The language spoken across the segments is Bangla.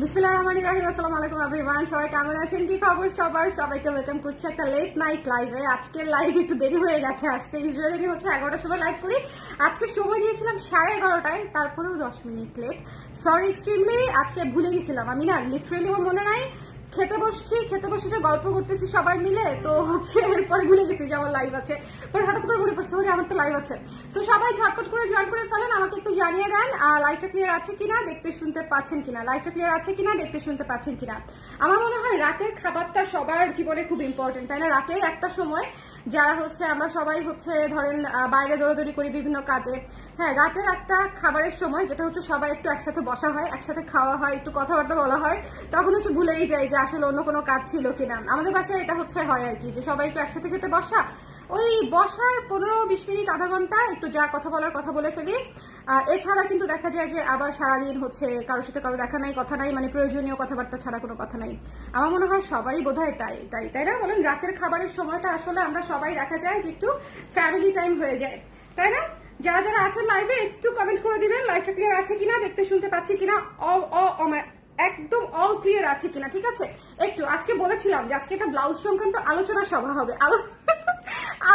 বিসমিল্লাহির রহমানির রহিম। আসসালামু আলাইকুম এভরিওয়ান, সবাই কেমন আছেন, কি খবর সবার? সবাইকে ওয়েলকাম করছি একটা লেট নাইট লাইভে। আজকের লাইভ একটু দেরি হয়ে গেছে আসতে। ইউজুয়ালি আমি হচ্ছে 11টার সময় লাইভ করি, আজকে সময় দিয়েছিলাম 11:30টায়, তারপরেও 10 মিনিট লেট। সরি এক্সট্রিমলি, আজকে ভুলে গেছিলাম আমি, না লিটারেলি আমার মনে নাই। খেতে বসে যে গল্প করতেছি সবাই মিলে, তো হচ্ছে এরপরে ভুলে গেছি যে আমার লাইভ আছে। পরে হঠাৎ করে মনে পড়ছে আমার তো লাইভ আছে। তো সবাই ঝটপট করে জয়েন করে ফেলেন, আমাকে একটু জানিয়ে দেন লাইভটা ক্লিয়ার আছে কিনা, দেখতে শুনতে পাচ্ছেন কিনা, লাইভটা ক্লিয়ার আছে কিনা, দেখতে শুনতে পাচ্ছেন কিনা। আমার মনে হয় রাতের খাবারটা সবার জীবনে খুব ইম্পর্টেন্ট, তাই না? রাতের একটা সময় যারা হচ্ছে আমরা সবাই হচ্ছে ধরেন বাইরে দৌড়াদৌড়ি করি বিভিন্ন কাজে, হ্যাঁ রাতের একটা খাবারের সময় যেটা হচ্ছে সবাই একটু একসাথে বসা হয়, একসাথে খাওয়া হয়, একটু কথাবার্তা বলা হয়, তখন হচ্ছে ভুলেই যায় যে আসলে অন্য কোনো কাজ ছিল কিনা। আমাদের বাসায় এটা হচ্ছে হয় আর কি, যে সবাই একটু একসাথে খেতে বসা, ওই বসার 15-20 মিনিট আধা ঘন্টা একটু যা কথা বলার কথা বলে ফেলি। এছাড়া কিন্তু দেখা যায় যে আবার সারাদিন হচ্ছে কারোর সাথে কারো দেখা নাই, কথা নাই, মানে প্রয়োজনীয় কথাবার্তা ছাড়া কোনো কথা নাই। আমার মনে হয় সবারই বোধহয় তাই না বলেন? রাতের খাবারের সময়টা আসলে আমরা সবাই দেখা যায় যে একটু ফ্যামিলি টাইম হয়ে যায়, তাই না? যারা যারা আছেন লাইভে একটু কমেন্ট করে দিবেন লাইভটা ক্লিয়ার আছে কিনা, দেখতে শুনতে পাচ্ছি কিনা, একদম অল ক্লিয়ার আছে কিনা, ঠিক আছে? একটু আজকে বলেছিলাম যে আজকে একটা ব্লাউজ সংক্রান্ত আলোচনা সভা হবে।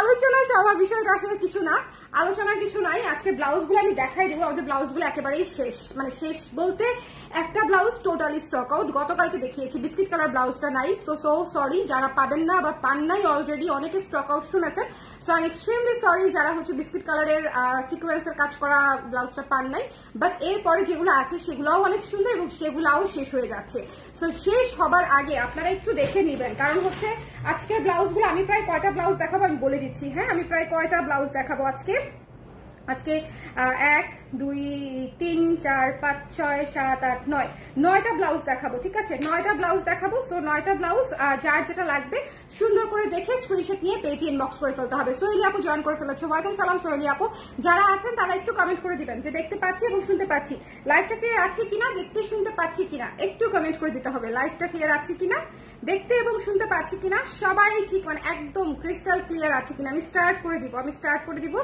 আলোচনা সভা বিষয়টা আসলে কিছু না, আলোচনার কিছু নাই। আজকে ব্লাউজ গুলো আমি দেখাই দেবো। আমাদের ব্লাউজ গুলো একেবারেই শেষ, মানে শেষ বলতে একটা ব্লাউজ টোটালি স্টক আউট, গতকালকে দেখিয়েছি বিস্কিট কালার ব্লাউজটা নাই। সো সরি যারা পাবেন না বা পান নাই অলরেডি, অনেকে স্টক আউট শুনেছেন। So I am extremely sorry যারা হচ্ছে বিস্কিট কালারের সিকোয়েন্সের কাজ করা ব্লাউজটা পান নাই। বাট এরপরে যেগুলো আছে সেগুলোও অনেক সুন্দর এবং সেগুলাও শেষ হয়ে যাচ্ছে। সো শেষ হবার আগে আপনারা একটু দেখে নিবেন, কারণ হচ্ছে আজকের ব্লাউজ গুলো আমি প্রায় কয়টা ব্লাউজ দেখাবো আমি বলে দিচ্ছি। হ্যাঁ, আমি প্রায় কয়টা ব্লাউজ দেখাবো আজকে 1 2 3 4 5 6 7 8 9 9টা ব্লাউজ দেখাবো, ঠিক আছে? 9টা ব্লাউজ দেখাবো। সো 9টা ব্লাউজ যার যেটা লাগবে সুন্দর করে দেখে স্ক্রিনশট নিয়ে পেজে ইনবক্স করে ফেলতে হবে। সোহেলি আপু জয়েন করে ফেলেছে, ওয়ালাইকুম সালাম সোহেলি আপু। যারা আছেন তারা একটু কমেন্ট করে দিবেন যে দেখতে পাচ্ছি এবং শুনতে পাচ্ছি, লাইভটা ক্লিয়ার আছে কিনা, দেখতে শুনতে পাচ্ছি কিনা, একটু কমেন্ট করে দিতে হবে লাইভটা ক্লিয়ার আছে কিনা, দেখতে এবং শুনতে পাচ্ছি কিনা, সবাই ঠিক মানে একদম ক্রিস্টাল ক্লিয়ার আছে কিনা। আমি স্টার্ট করে দিব।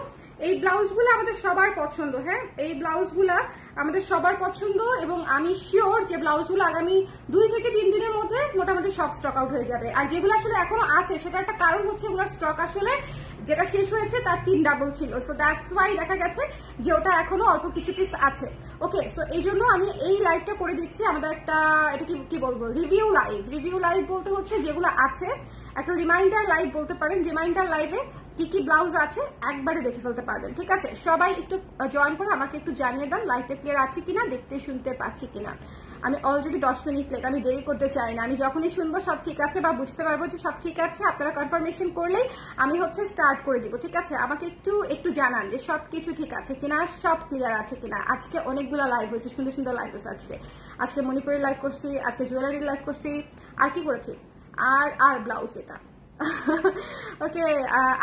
এই ব্লাউজগুলো আমাদের সবার পছন্দ, হ্যাঁ এই ব্লাউজগুলো আমাদের সবার পছন্দ এবং আমি শিওর যে ব্লাউজগুলো আগামী 2 থেকে 3 দিনের মধ্যে মোটামুটি সব স্টক আউট হয়ে যাবে। আর যেগুলো আসলে এখনো আছে সেটা একটা কারণ হচ্ছে এগুলোর স্টক আসলে যেটা শেষ হয়েছে তার 3 ডাবল ছিল। সো দ্যাটস ওয়াই দেখা গেছে যে ওটা এখনো অল্প কিছু পিস আছে। ওকে, সো এই জন্য আমি এই লাইভটা করে দিচ্ছি। আমাদের একটা এটা কি বলবো, রিভিউ লাইভ বলতে হচ্ছে যেগুলো আছে একটা রিমাইন্ডার লাইভ বলতে পারেন। রিমাইন্ডার লাইভে কি কি ব্লাউজ আছে একবারে দেখে ফেলতে পারবেন, ঠিক আছে? সবাই একটু জয়েন করে আমাকে একটু জানিয়ে দেন লাইভটা ক্লিয়ার আছে কিনা, দেখতে শুনতে পাচ্ছি কিনা। আমি অলরেডি 10 মিনিট লেট, আমি দেরি করতে চাই না। আমি যখনই শুনবো সব ঠিক আছে বা বুঝতে পারবো যে সব ঠিক আছে, আপনারা কনফার্মেশন করলেই আমি হচ্ছে স্টার্ট করে দিব, ঠিক আছে? আমাকে একটু জানান যে সবকিছু ঠিক আছে কিনা, সব ক্লিয়ার আছে কিনা। আজকে অনেকগুলো লাইভ হয়েছে, সুন্দর সুন্দর লাইভ হয়েছে। আজকে মণিপুরের লাইভ করছি, আজকে জুয়েলারির লাইভ করছি, আর কি করেছি, আর ব্লাউজ এটা। ওকে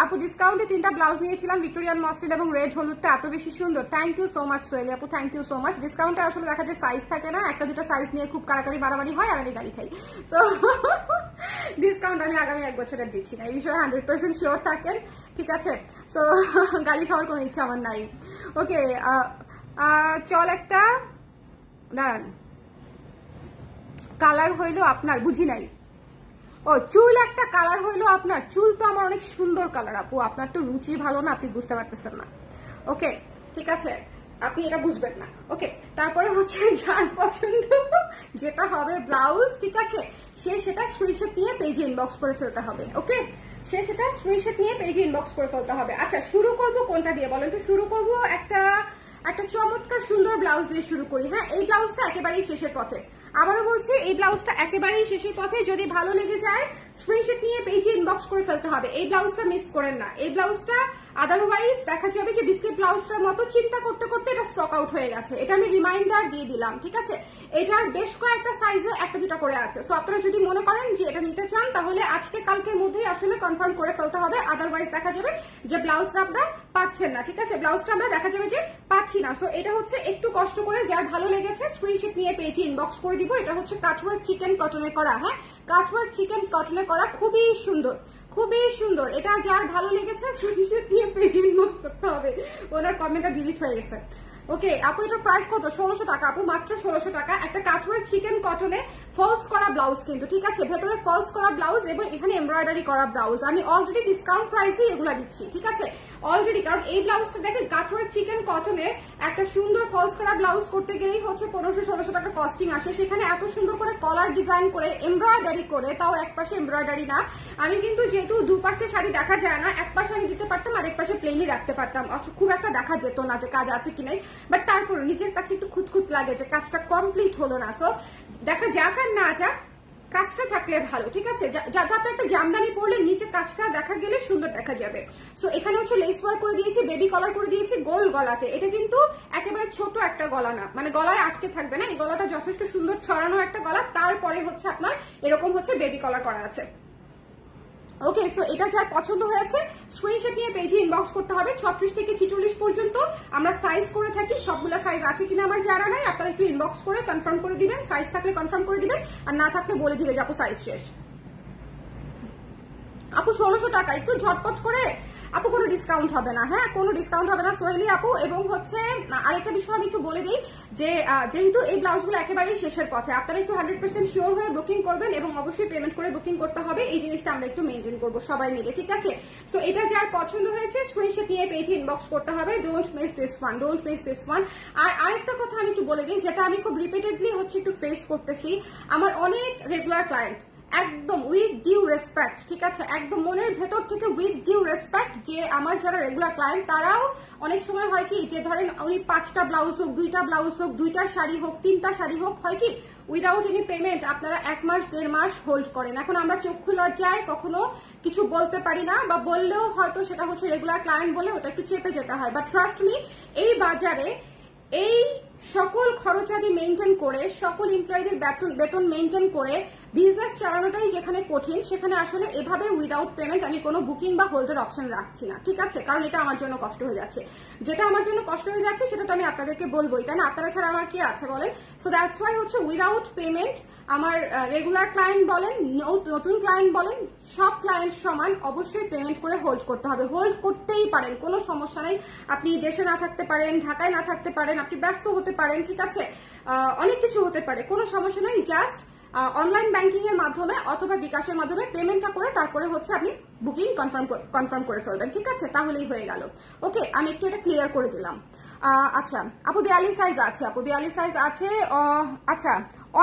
আপু, ডিসকাউন্টে 3টা ব্লাউজ নিয়েছিলাম, ভিক্টোরিয়ান মসলিন এবং রেড হলুদটা এত বেশি সুন্দর। Thank you so much Soheli আপু, থ্যাংক ইউ সো মাচ। ডিসকাউন্টে আসলে দেখা যায় সাইজ থাকে না, একটা দুটো সাইজ নিয়ে খুব কারাকারি বাড়াবাড়ি হয় আর আমি গালি খাই। সো ডিসকাউন্ট আমি আগামী 1 বছরের দিচ্ছি না, এই বিষয়ে 100% শিওর থাকেন, ঠিক আছে? সো গালি খাওয়ার কোনো ইচ্ছা আমার নাই। ওকে চল একটা দাঁড়ান, কালার হইলো আপনার, বুঝি নাই। ও চুল একটা কালার হইলো আপনার, চুল তো আমার অনেক সুন্দর কালার আপু, আপনার তো রুচি ভালো না, আপনি বুঝতে পারতেছেন না। ওকে ঠিক আছে, আপনি এটা বুঝবেন না। ওকে, তারপরে হচ্ছে যার পছন্দ যেটা হবে ব্লাউজ, ঠিক আছে, সে সেটা স্ক্রিনশট নিয়ে পেজে ইনবক্স করে ফেলতে হবে। ওকে, সে সেটা স্ক্রিনশট নিয়ে পেজে ইনবক্স করে ফেলতে হবে। আচ্ছা শুরু করব কোনটা দিয়ে বলেন তো? শুরু করব একটা চমৎকার সুন্দর ব্লাউজ দিয়ে শুরু করি। হ্যাঁ, এই ব্লাউজটা একেবারেই শেষের পথে, আবারও বলছি এই ব্লাউজটা একেবারেই শেষের পথে। যদি ভালো লেগে যায় স্ক্রিনশট নিয়ে পেজে ইনবক্স করে ফেলতে হবে। এই ব্লাউজটা মিস করেন না, এই ব্লাউজটা আদারওয়াইজ দেখা যাবে যে বিস্কিট ব্লাউজটার মতো চিন্তা করতে করতে এটা স্টক আউট হয়ে গেছে। এটা আমি রিমাইন্ডার দিয়ে দিলাম, ঠিক আছে? এটার বেশ কয়েকটা সাইজে একটা দুটা করে আছে। সো আপনারা যদি মনে করেন যে এটা নিতে চান তাহলে আজকে কালকের মধ্যেই আসলে কনফার্ম করে ফেলতে হবে, আদারওয়াইজ দেখা যাবে যে ব্লাউজটা আপনারা পাচ্ছেন না, ঠিক আছে? ব্লাউজটা আমরা দেখা যাবে যে পাচ্ছি না। সো এটা হচ্ছে একটু কষ্ট করে যার ভালো লেগেছে স্ক্রিনশট নিয়ে পেজে ইনবক্স করে দিব। এটা হচ্ছে কাটওয়ার্ক চিকেন কটনে করা, হ্যাঁ কাটওয়ার্ক চিকেন কটনে করা, খুবই সুন্দর, খুবই সুন্দর। এটা যার ভালো লেগেছে স্ক্রিনশট নিয়ে পেজে ইনবক্স করতে হবে। ওনার কমেন্টটা ডিলিট হয়ে গেছে, ওকে আপু এটার প্রাইস কত? 1600 টাকা আপু, মাত্র 1600 টাকা। একটা কাটওয়ার্ক চিকেন কটনে ফলস করা ব্লাউজ কিন্তু, ঠিক আছে, ভেতরে ফলস করা ব্লাউজ এবং এখানে এমব্রয়ডারি করা ব্লাউজ। আমি অলরেডি ডিসকাউন্ট প্রাইসে এগুলা দিচ্ছি, ঠিক আছে, অলরেডি। কারণ এই ব্লাউজটা দেখেন কাটওয়ার্ক চিকেন কটনে একটা সুন্দর ফলস করা ব্লাউজ করতে গেলেই হচ্ছে 1500-1600 টাকা কস্টিং আসে। সেখানে এত সুন্দর করে কলার ডিজাইন করে এমব্রয়ডারি করে, তাও এক পাশে এমব্রয়ডারি না। আমি কিন্তু যেহেতু দুপাশে শাড়ি দেখা যায় না, এক পাশে আমি দিতে পারতাম আর এক পাশে প্লেনই রাখতে পারতাম, খুব একটা দেখা যেত না যে কাজ আছে কি নাই। বাট তারপরে নিজের কাছে একটু খুঁতখুত লাগে যে কাজটা কমপ্লিট হলো না। সো দেখা যাক আর না যাক, কাজটা থাকলে ভালো, ঠিক আছে। যাতে আপনি একটা জামদানি পরলে নিচে কাজটা দেখা গেলে সুন্দর দেখা যাবে। সো এখানে হচ্ছে লেস ওয়ার্ক করে দিয়েছি, বেবি কলার করে দিয়েছি গোল গলাতে। এটা কিন্তু একেবারে ছোট একটা গলা না, মানে গলায় আটকে থাকবে না, এই গলাটা যথেষ্ট সুন্দর ছড়ানো একটা গলা। তারপরে হচ্ছে আপনার এরকম হচ্ছে বেবি কলার করা আছে। ওকে, সো এটা যার পছন্দ হয়েছে স্ক্রিনশট নিয়ে পেজে ইনবক্স করতে হবে। 36 থেকে 46 পর্যন্ত আমরা সাইজ করে থাকি, সবগুলা সাইজ আছে কিনা আমার জানা নাই, আপনারা একটু ইনবক্স করে কনফার্ম করে দিবেন। সাইজ থাকলে কনফার্ম করে দিবেন, আর না থাকলে বলে দিবে যে আপু সাইজ শেষ। আপু 1600 টাকা, একটু ঝটপট করে আপু, কোনো ডিসকাউন্ট হবে না, হ্যাঁ কোনো ডিসকাউন্ট হবে না সোহেলি আপু। এবং হচ্ছে আরেকটা বিষয় আমি একটু বলে দিই যে যেহেতু এই ব্লাউজগুলো একেবারেই শেষের পথে, আপনারা একটু 100% শিওর হয়ে বুকিং করবেন এবং অবশ্যই পেমেন্ট করে বুকিং করতে হবে। এই জিনিসটা আমরা একটু মেনটেন করবো সবাই মিলে, ঠিক আছে। সো এটা যার পছন্দ হয়েছে স্ক্রিনশট নিয়ে পেজে ইনবক্স করতে হবে। Don't miss this one, don't miss this one. আর আরেকটা কথা আমি একটু বলে দিই, যেটা আমি খুব রিপিটেডলি হচ্ছে একটু ফেস করতেছি, আমার অনেক রেগুলার ক্লায়েন্ট একদম উইথ ডিউ রেসপেক্ট, ঠিক আছে, একদম মনের ভেতর থেকে উইথ ডিউ রেসপেক্ট, যে আমার যারা রেগুলার ক্লায়েন্ট তারাও অনেক সময় হয় কি যে ধরেন উনি 5টা ব্লাউজ হোক, 2টা ব্লাউজ হোক, 2টা শাড়ি হোক, 3টা শাড়ি হোক, হয় কি উইদাউট এনি পেমেন্ট আপনারা 1 মাস 1.5 মাস হোল্ড করেন। এখন আমরা চক্ষু লজ্জায় কখনো কিছু বলতে পারি না, বা বললেও হয়তো সেটা হচ্ছে রেগুলার ক্লায়েন্ট বলে ওটা একটু চেপে যেতে হয়। বাট ট্রাস্ট মি, এই বাজারে এই সকল খরচাদি মেনটেন করে, সকল এমপ্লয়ীদের বেতন মেনটেন করে বিজনেস চালানোটাই যেখানে কঠিন, সেখানে আসলে এভাবে উইদাউট পেমেন্ট আমি কোনো বুকিং বা হোল্ডের অপশন রাখছি না, ঠিক আছে। কারণ এটা আমার জন্য কষ্ট হয়ে যাচ্ছে, যেটা আমার জন্য কষ্ট হয়ে যাচ্ছে সেটা তো আমি আপনাদেরকে বলবোই, তাই না, আপনারা ছাড়া আমার কে আছে বলেন। সো দ্যাটস ওয়াই হচ্ছে উইদাউট পেমেন্ট আমার রেগুলার ক্লায়েন্ট বলেন, নতুন ক্লায়েন্ট বলেন, সব ক্লায়েন্ট সমান অবশ্যই পেমেন্ট করে হোল্ড করতে হবে। হোল্ড করতেই পারেন, কোনো সমস্যা নেই। আপনি দেশে না থাকতে পারেন, ঢাকায় না থাকতে পারেন, আপনি ব্যস্ত হতে পারেন, ঠিক আছে, অনেক কিছু হতে পারে, কোনো সমস্যা নেই। জাস্ট অনলাইন ব্যাংকিং এর মাধ্যমে অথবা বিকাশের মাধ্যমে পেমেন্টটা করে তারপরে হচ্ছে আপনি বুকিং কনফার্ম করে ফেলবেন, ঠিক আছে, তাহলেই হয়ে গেল। ওকে, আমি একটু এটা ক্লিয়ার করে দিলাম। আচ্ছা আপু 42 সাইজ আছে, আপু 42 সাইজ আছে। আচ্ছা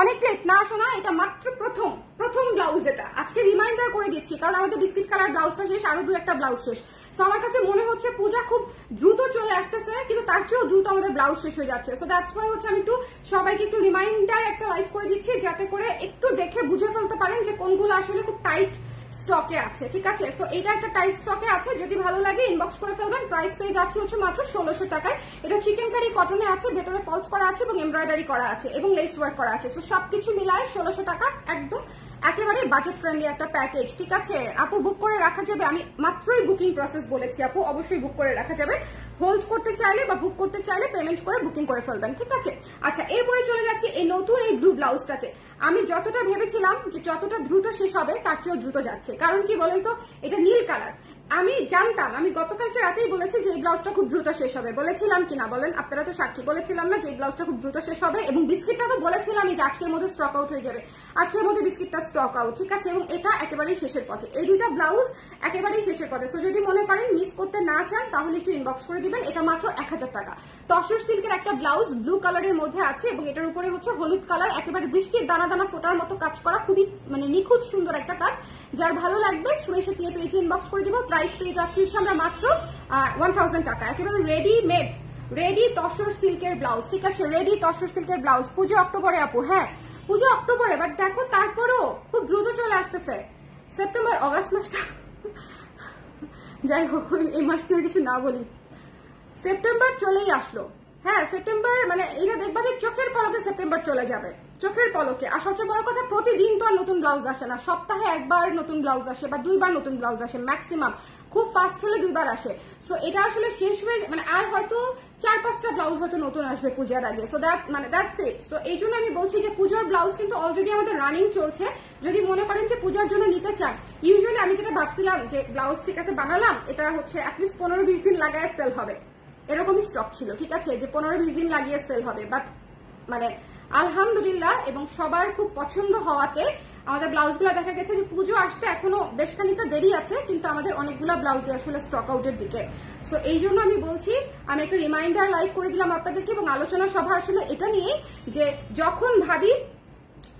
অনেক লেট না শোনা, এটা মাত্র প্রথম ব্লাউজ, এটা আজকে রিমাইন্ডার করে দিচ্ছি কারণ আমাদের বিস্কিট কালার ব্লাউজটা শেষ, আরো 2-একটা ব্লাউজ শেষ। তো আমার কাছে মনে হচ্ছে পূজা খুব দ্রুত চলে আসতেছে, কিন্তু তার চেয়েও দ্রুত আমাদের ব্লাউজ শেষ হয়ে যাচ্ছে। সো দ্যাটস ওয়াই হচ্ছে আমি একটু সবাইকে একটু রিমাইন্ডার একটা লাইভ করে দিচ্ছি, যাতে করে একটু দেখে বুঝে ফেলতে পারেন যে কোনগুলো আসলে খুব টাইট স্টকে আছে, ঠিক আছে। সো এটা একটা টাইট স্টকে আছে, যদি ভালো লাগে ইনবক্স করে ফেলবেন। প্রাইস পেয়ে যাচ্ছে হচ্ছে মাত্র 1600 টাকায়। এটা চিকেন কারি কটনে আছে, ভেতরে ফলস করা আছে এবং এমব্রয়ডারি করা আছে এবং লেস ওয়ার্ক করা আছে। সো সবকিছু মিলায় 1600 টাকা, একদম একেবারে বাজেট ফ্রেন্ডলি একটা প্যাকেজ, ঠিক আছে। আপু বুক করে রাখা যাবে, আমি মাত্রই বুকিং প্রসেস বলেছি আপু, অবশ্যই বুক করে রাখা যাবে। হোল্ড করতে চাইলে বা বুক করতে চাইলে পেমেন্ট করে বুকিং করে ফেলবেন, ঠিক আছে। আচ্ছা এরপরে চলে যাচ্ছি এই নতুন এই ব্লু ব্লাউজটাতে। আমি যতটা ভেবেছিলাম যে যতটা দ্রুত শেষ হবে তার চেয়েও দ্রুত যাচ্ছে। কারণ কি বলেন তো, এটা নীল কালার। আমি জানতাম, আমি গতকালকে রাতেই বলেছি যে এই ব্লাউজটা খুব দ্রুত শেষ হবে, বলেছিলাম কিনা বলেন, আপনারা তো সাক্ষী, বলেছিলাম না যে এই ব্লাউজটা খুব দ্রুত শেষ হবে। এবং বিস্কিটটা তো বলেছিলাম যে আজকের মধ্যে স্টক আউট হয়ে যাবে, আজকের মধ্যে বিস্কিটটা স্টক আউট, ঠিক আছে। এবং এটা একেবারেই শেষের পথে, এই দুইটা ব্লাউজ একেবারেই শেষের পথে। তো যদি মনে করেন মিস করতে না চান তাহলে একটু ইনবক্স করে দিবেন। এটা মাত্র 1000 টাকা। তসর সিল্কের একটা ব্লাউজ ব্লু কালারের মধ্যে আছে এবং এটার উপরে হচ্ছে হলুদ কালার, একেবারে বৃষ্টির দানা দানা ফোটার মতো কাজ করা, খুবই মানে নিখুঁত সুন্দর একটা কাজ। যার ভালো লাগবে স্ক্রিনশট নিয়ে পেজে ইনবক্স করে দিব। প্রাইস পেয়ে যাচ্ছি আমরা মাত্র 1000 টাকা, একেবারে রেডিমেড, রেডি তসর সিল্কের ব্লাউজ, ঠিক আছে, রেডি তসর সিল্কের ব্লাউজ। পুজো অক্টোবরে আপু, হ্যাঁ পুজো অক্টোবরে, বাট দেখো তারপরও খুব দ্রুত চলে আসতেছে। সেপ্টেম্বর অগাস্ট মাসটা যাই হোক, এই মাস থেকে কিছু না বলি, সেপ্টেম্বর চলেই আসলো। হ্যাঁ সেপ্টেম্বর মানে এটা দেখবা যে চোখের পলকে সেপ্টেম্বর চলে যাবে, চোখের পলকে। আর সবচেয়ে বড় কথা, প্রতিদিন তো আর নতুন ব্লাউজ আসে না, সপ্তাহে একবার নতুন ব্লাউজ আসে বা 2বার নতুন ব্লাউজ আসে ম্যাক্সিমাম, খুব ফাস্ট হলে 2বার আসে। সো এটা আসলে শেষ হয়ে মানে আর হয়তো 4-5টা ব্লাউজ হয়তো নতুন আসবে পূজার আগে। So that's it. সো এই জন্য আমি বলছি যে পূজার ব্লাউজ কিন্তু অলরেডি আমাদের রানিং চলছে। যদি মনে করেন যে পূজার জন্য নিতে চান, ইউজুয়ালি আমি যেটা ভাবছিলাম যে ব্লাউজ ঠিক আছে বানালাম, এটা হচ্ছে অ্যাটলিস্ট 15-20 দিন লাগায় সেল হবে, এরকমই স্টক ছিল, ঠিক আছে, যে 15-20 দিন লাগিয়ে সেল হবে। বাট মানে আলহামদুলিল্লাহ এবং সবার খুব পছন্দ হওয়াতে আমাদের ব্লাউজগুলো দেখা গেছে যে পুজো আসতে এখনো বেশ খানিকটা দেরি আছে, কিন্তু আমাদের অনেকগুলো ব্লাউজে আসলে স্টক আউটের দিকে। সো এই জন্য আমি বলছি, আমি একটা রিমাইন্ডার লাইভ করে দিলাম আপনাদেরকে, এবং আলোচনা সভা আসলে এটা নিয়ে যে যখন ভাবি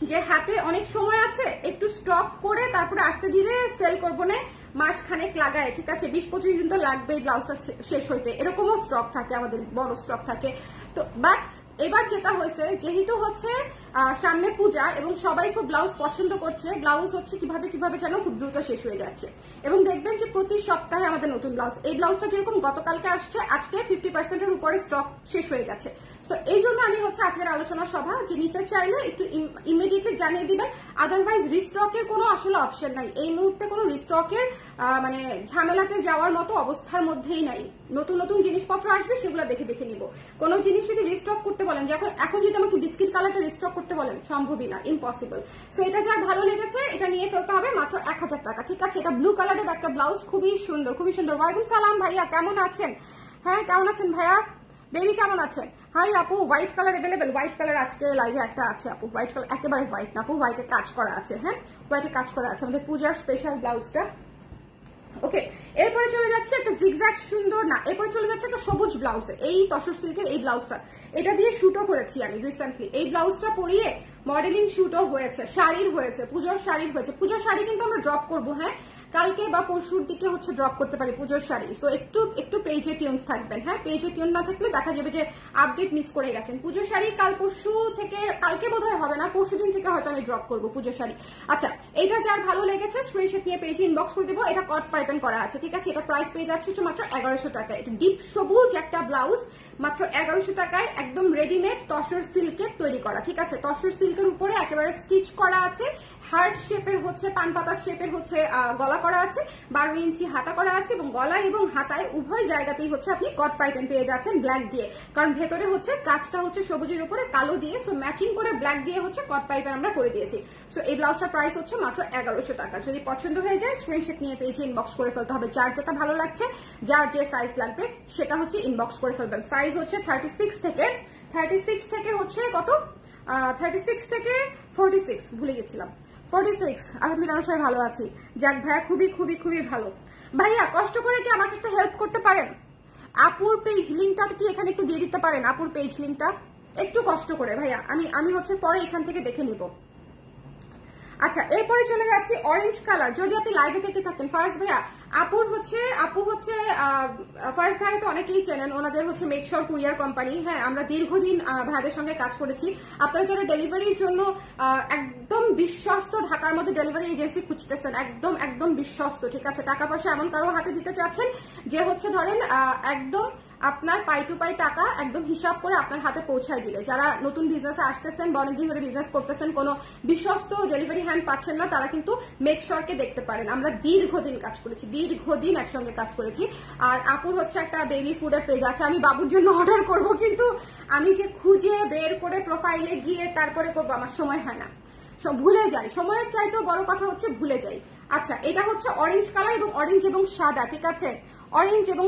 যে হাতে অনেক সময় আছে একটু স্টক করে তারপরে আস্তে ধীরে সেল করবো না, মাস খানেক লাগায়, ঠিক আছে, 20-25 দিন তো লাগবেই ব্লাউজটা শেষ হইতে, এরকমও স্টক থাকে আমাদের, বড় স্টক থাকে। তো বাট এবার যেটা হয়েছে, যেহেতু হচ্ছে সামনে পূজা এবং সবাই খুব ব্লাউজ পছন্দ করছে, ব্লাউজ হচ্ছে কিভাবে যেন খুব দ্রুত শেষ হয়ে যাচ্ছে, এবং দেখবেন যে প্রতি সপ্তাহে আমাদের নতুন ব্লাউজ, এই ব্লাউজটা যেরকম গতকালকে আসছে, আজকে 50%-এর উপরে স্টক শেষ হয়ে গেছে। সো এই জন্য আমি হচ্ছে আজকের আলোচনা সভা, যে নিতে চাইলে একটু ইমিডিয়েটলি জানিয়ে দিবেন, আদারওয়াইজ রিস্টকের কোনো আসলে অপশন নাই এই মুহূর্তে, কোনো রিস্টকের মানে ঝামেলাতে যাওয়ার মতো অবস্থার মধ্যেই নাই। নতুন নতুন জিনিসপত্র আসবে, সেগুলো দেখে দেখে নিব। কোনো জিনিস যদি রিস্টক করতে বলেন, যে এখন যদি আমাকে বিস্কিট কালারটা রিস্টক করতে বলেন, সম্ভবই না, ইম্পসিবল। সো এটা যার ভালো লেগেছে এটা নিয়ে ফেলতে হবে মাত্র 1000 টাকা, ঠিক আছে। এটা ব্লু কালারের একটা ব্লাউজ, খুবই সুন্দর, খুবই সুন্দর। ওয়ালাইকুম সালাম ভাইয়া, কেমন আছেন? হ্যাঁ, কেমন আছেন ভাইয়া? বেবি কেমন আছেন? হাই আপু, white colour available, white colour আজকে লাইভে একটা আছে আপু, হোয়াইট কালার, একেবারে হোয়াইট না আপু, হোয়াইটে কাজ করা আছে। হ্যাঁ, হোয়াইটে কাজ করা আছে, আমাদের পূজার স্পেশাল ব্লাউজটা। ওকে, এরপরে চলে যাচ্ছে একটা জিগজ্যাগ সুন্দর না, এরপরে চলে যাচ্ছে একটা সবুজ ব্লাউজে, এই তসর সিল্কের এই ব্লাউজটা, এটা দিয়ে শুটও করেছি আমি রিসেন্টলি। এই ব্লাউজটা পরিয়ে মডেলিং শুটও হয়েছে, শাড়ির হয়েছে, পুজোর শাড়ির হয়েছে। পুজোর শাড়ি কিন্তু আমরা ড্রপ করবো, হ্যাঁ, কালকে বা পরশুর দিকে হচ্ছে ড্রপ করতে পারি পুজোর শাড়ি। সো একটু পেজে টিউন থাকবেন, হ্যাঁ, পেজে টিউন না থাকলে দেখা যাবে যে আপডেট মিস করে গেছেন। পুজোর শাড়ি কাল পরশু থেকে, কালকে বোধহয় হবে না, পরশু দিন থেকে হয়তো আমি ড্রপ করবো পুজোর শাড়ি। আচ্ছা, এটা যার ভালো লেগেছে স্ক্রিনশট নিয়ে পেজে ইনবক্স করে দেবো। এটা কট প্যাটার্ন করা আছে, ঠিক আছে। এটা প্রাইস পেয়ে যাচ্ছে মাত্র 1100 টাকায়। এটা ডিপ সবুজ একটা ব্লাউজ, মাত্র 1100 টাকায়, একদম রেডিমেড তসর সিল্কের তৈরি করা, ঠিক আছে। তসর সিল্কের উপরে একেবারে স্টিচ করা আছে, হার্ট শেপের হচ্ছে, পান পাতা শেপের হচ্ছে গলা করা আছে, 12 ইঞ্চি হাতা করা আছে, এবং গলা এবং হাতায় উভয় জায়গাতেই হচ্ছে আপনি কট পাইপেন পেয়ে যাচ্ছেন ব্ল্যাক দিয়ে, কারণ ভেতরে হচ্ছে কাজটা হচ্ছে সবুজের উপরে কালো দিয়ে, সো ম্যাচিং করে ব্ল্যাক দিয়ে হচ্ছে কট পাইপেন আমরা করে দিয়েছি। সো এই ব্লাউজটার প্রাইস হচ্ছে মাত্র 1100 টাকা। যদি পছন্দ হয়ে যায় স্ক্রিনশট নিয়ে পেজে ইনবক্স করে ফেলতে হবে, যার যেটা ভালো লাগছে, যার যে সাইজ লাগবে সেটা হচ্ছে ইনবক্স করে ফেলবেন। সাইজ হচ্ছে 36 থেকে হচ্ছে কত, 36 থেকে 46, ভুলে গেছিলাম, 46। আলহামদুলিল্লাহ সবাই ভালো আছি। যাক ভাইয়া, খুবই খুবই খুবই ভালো। ভাইয়া কষ্ট করে কি আমাকে একটা হেল্প করতে পারেন? আপুর পেজ লিঙ্কটা কি এখানে একটু দিয়ে দিতে পারেন? আপুর পেজ লিঙ্কটা একটু কষ্ট করে ভাইয়া, আমি হচ্ছে পরে এখান থেকে দেখে নিব। আচ্ছা, এরপরে চলে যাচ্ছি অরেঞ্জ কালার। যদি আপনি লাইভে থেকে থাকেন, ফার্স্ট ভাইয়া, আপু হচ্ছে ফার্স্ট ভাইয়া তো অনেকেই চেনেন, ওনাদের হচ্ছে মেকশোর কুরিয়ার কোম্পানি। হ্যাঁ, আমরা দীর্ঘদিন ভাইদের সঙ্গে কাজ করেছি। আপনারা যারা ডেলিভারির জন্য একদম বিশ্বস্ত ঢাকার মধ্যে ডেলিভারি এজেন্সি খুঁজতেছেন, একদম বিশ্বস্ত, ঠিক আছে। টাকা পয়সা এমন কারো হাতে দিতে চাচ্ছেন যে হচ্ছে ধরেন একদম আপনার পাই টু পাই টাকা একদম হিসাব করে আপনার হাতে পৌঁছায় দিলে। যারা নতুন বিজনেসে আসতেছেন বা অনেকদিন ধরে বিজনেস করতেছেন, কোনো বিশ্বস্ত ডেলিভারি হ্যান্ড পাচ্ছেন না, তারা কিন্তু মেকশোরকে দেখতে পারেন। আমরা দীর্ঘদিন কাজ করেছি, দীর্ঘদিন একসঙ্গে কাজ করেছি। আর আপুর হচ্ছে একটা বেবি ফুডের পেজ আছে, আমি বাবুর জন্য অর্ডার করব, কিন্তু আমি যে খুঁজে বের করে প্রোফাইলে গিয়ে তারপরে করবো, আমার সময় হয় না, ভুলে যাই। সময়ের চাইতেও বড় কথা হচ্ছে ভুলে যাই। আচ্ছা, এটা হচ্ছে অরেঞ্জ কালার এবং অরেঞ্জ এবং সাদা, ঠিক আছে, অরেঞ্জ এবং